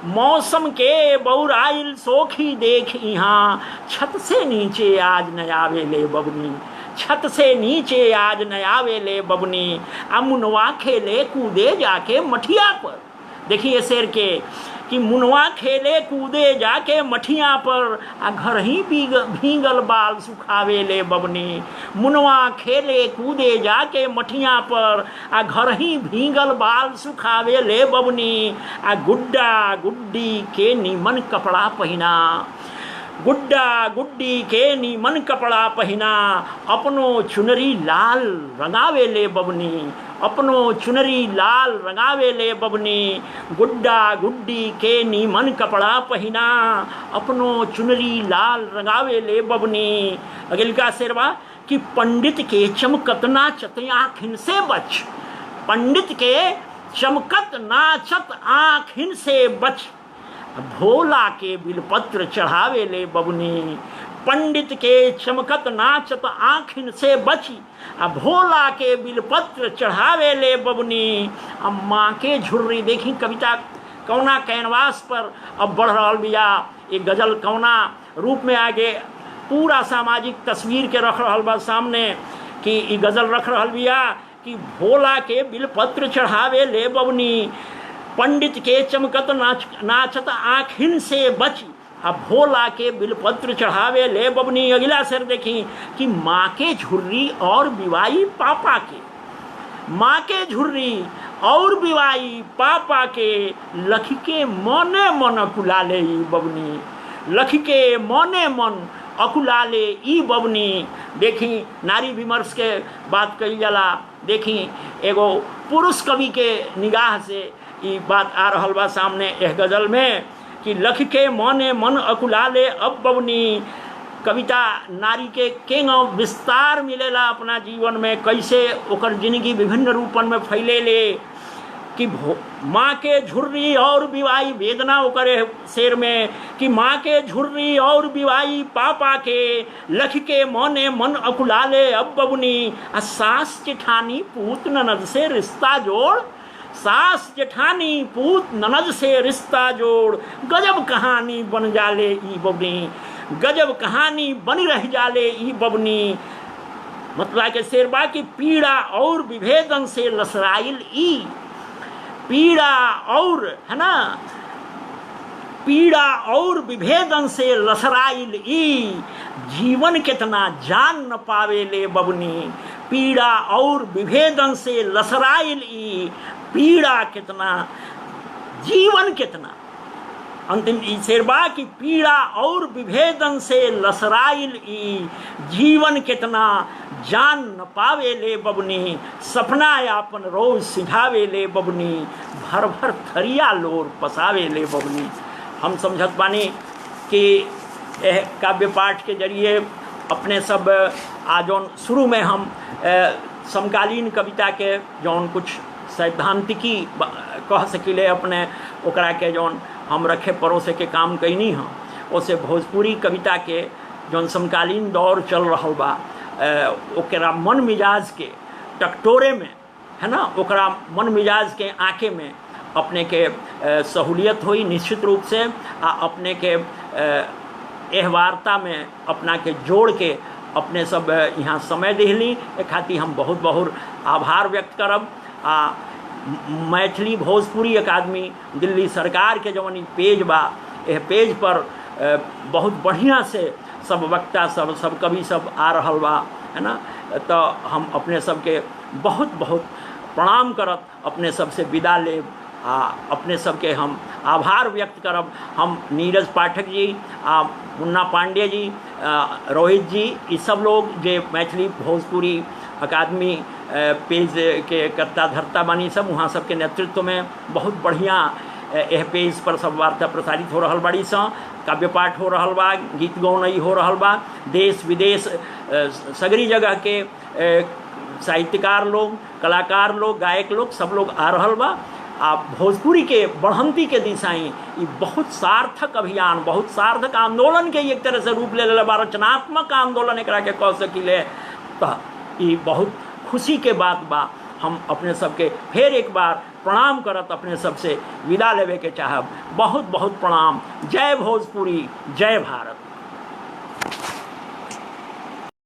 मौसम के बौराइल सोखी देख यहाँ, छत से नीचे आज न आवे ले बबनी, छत से नीचे आज न आवे ले बबनी। आ मुनवा खेले कूदे जाके मठिया पर, देखिए शेर के कि मुनवा खेले कूदे जाके मठिया पर, आ घर ही भींगल बाल सुखावे ले बबनी, मुनवा खेले कूदे जाके मठिया पर, आ घर ही भींगल बाल सुखावे ले बबनी। आ गुड्डा गुड्डी के नीमन कपड़ा पहिना, गुड्डा गुड्डी के नीमन कपड़ा पहिना, अपनो चुनरी लाल रंगावे ले बबनी, अपनो चुनरी लाल रंगावे ले बबनी। गुड्डा गुड्डी के नीमन कपड़ा पहिना, अपनो चुनरी लाल रंगावे ले बबनी। अगल का शेरवा कि पंडित के चमकत नाचत आँखिन से बच, पंडित के चमकत नाचत आँखिन से बच, भोला के बिलपत्र चढ़ावे ले बबनी, पंडित के चमकत नाचत आँखिन से बची, आ भोला के बिलपत्र चढ़ावे ले बबनी। अब माँ के झुर्री, देखी कविता कौना कैनवास पर अब बढ़ रहा बिया, ये गज़ल कौना रूप में आगे पूरा सामाजिक तस्वीर के रख रहा बा सामने कि ये गज़ल रख रहा बिया कि भोला के बिलपत्र चढ़ावे ले बबनी, पंडित के चमकत नाचत आँखिन से बची, अब भोला के बिलपत्र चढ़ावे ले बबनी। अगला शेर देखी कि माँ के झुर्री और बिवाई पापा के, माँ के झुर्री और बिवाई पापा के, लख के मने मन अकुलाले ई बबनी, लख के मने मन अकुलाले ई बबनी। देखी नारी विमर्श के बात कही जाला, देखी एगो पुरुष कवि के निगाह से ये बात आ रहल बा सामने यह गज़ल में कि लख के मने मन अकुलाले अब बबनी। कविता नारी के केंग विस्तार मिलेला अपना जीवन में, कैसे ओकर जिंदगी विभिन्न रूपन में फैले ले कि माँ के झुर्री और बिवाई, वेदना ओकरे शेर में कि माँ के झुर्री और बिवाई पापा के, लख के मने मन अकुलाले अब बबनी। आ सास जेठानी पूत ननद से रिश्ता जोड़, सास जेठानी पूत ननद से रिश्ता जोड़, गजब कहानी बन जाले ई बबनी, गजब कहानी बनी रह जाले ई बबनी। मतलब के शेरबा की पीड़ा और विभेदन से लसराइल ई, पीड़ा और है ना, पीड़ा और विभेदन से लसराइल ई, जीवन कितना जान न पावे ले बबनी, पीड़ा और विभेदन से लसराइल ई, पीड़ा कितना जीवन कितना। अंतिम शेरबा की पीड़ा और विभेदन से लसराइल ई, जीवन कितना जान न पावे ले बबनी, सपना यापन रोज सिझावे ले बबनी, भर भर थरिया लोर पसावे ले बबनी। हम समझत बानी कि यह काव्य पाठ के जरिए अपने सब आज जौन शुरू में हम समकालीन कविता के जौन कुछ सैद्धांतिकी कह सकिले अपने ओकरा के जौन हम रखे परोसे के काम कैनी हाँ, उसे भोजपुरी कविता के जौन समकालीन दौर चल रहा बा ओकरा मन मिजाज के टकटोरे में है ना, ओकरा मन मिजाज के आँखे में अपने के सहूलियत हुई निश्चित रूप से। आ अपने के एह वार्ता में अपना के जोड़ के अपने सब यहाँ समय दिहली, एक खातिर हम बहुत बहुत आभार व्यक्त करब। आ मैथिली भोजपुरी अकादमी दिल्ली सरकार के जवन पेज बा, यह पेज पर बहुत बढ़िया से सब वक्ता सब कवि सब आ रहल बा है ना, तो हम अपने सबके बहुत बहुत प्रणाम करत अपने सबसे विदा ले। अपने सबके हम आभार व्यक्त करब। हम नीरज पाठक जी, मुन्ना पांडे जी, रोहित जी, ये सब लोग जे मैथिली भोजपुरी अकादमी पेज के कर्ता धर्ता बानी सब, वहाँ सबके नेतृत्व में बहुत बढ़िया यह पेज पर सब वार्ता प्रसारित हो रहा बाड़ी सा, काव्य पाठ हो रहा बा, गीत गौनई हो रहा बा, देश विदेश सगरी जगह के साहित्यकार लोग, कलाकार लोग, गायक लोग, सब लोग आ रहा बा। भोजपुरी के बढ़ंती के दिशाई ये बहुत सार्थक अभियान, बहुत सार्थक आंदोलन के एक तरह से रूप ले ले बा, रचनात्मक आंदोलन एकरा के कह सकिले। तो ये बहुत खुशी के बात बा। हम अपने सबके फिर एक बार प्रणाम करत अपने सबसे विदा लेवे के चाहब। बहुत बहुत प्रणाम। जय भोजपुरी, जय भारत।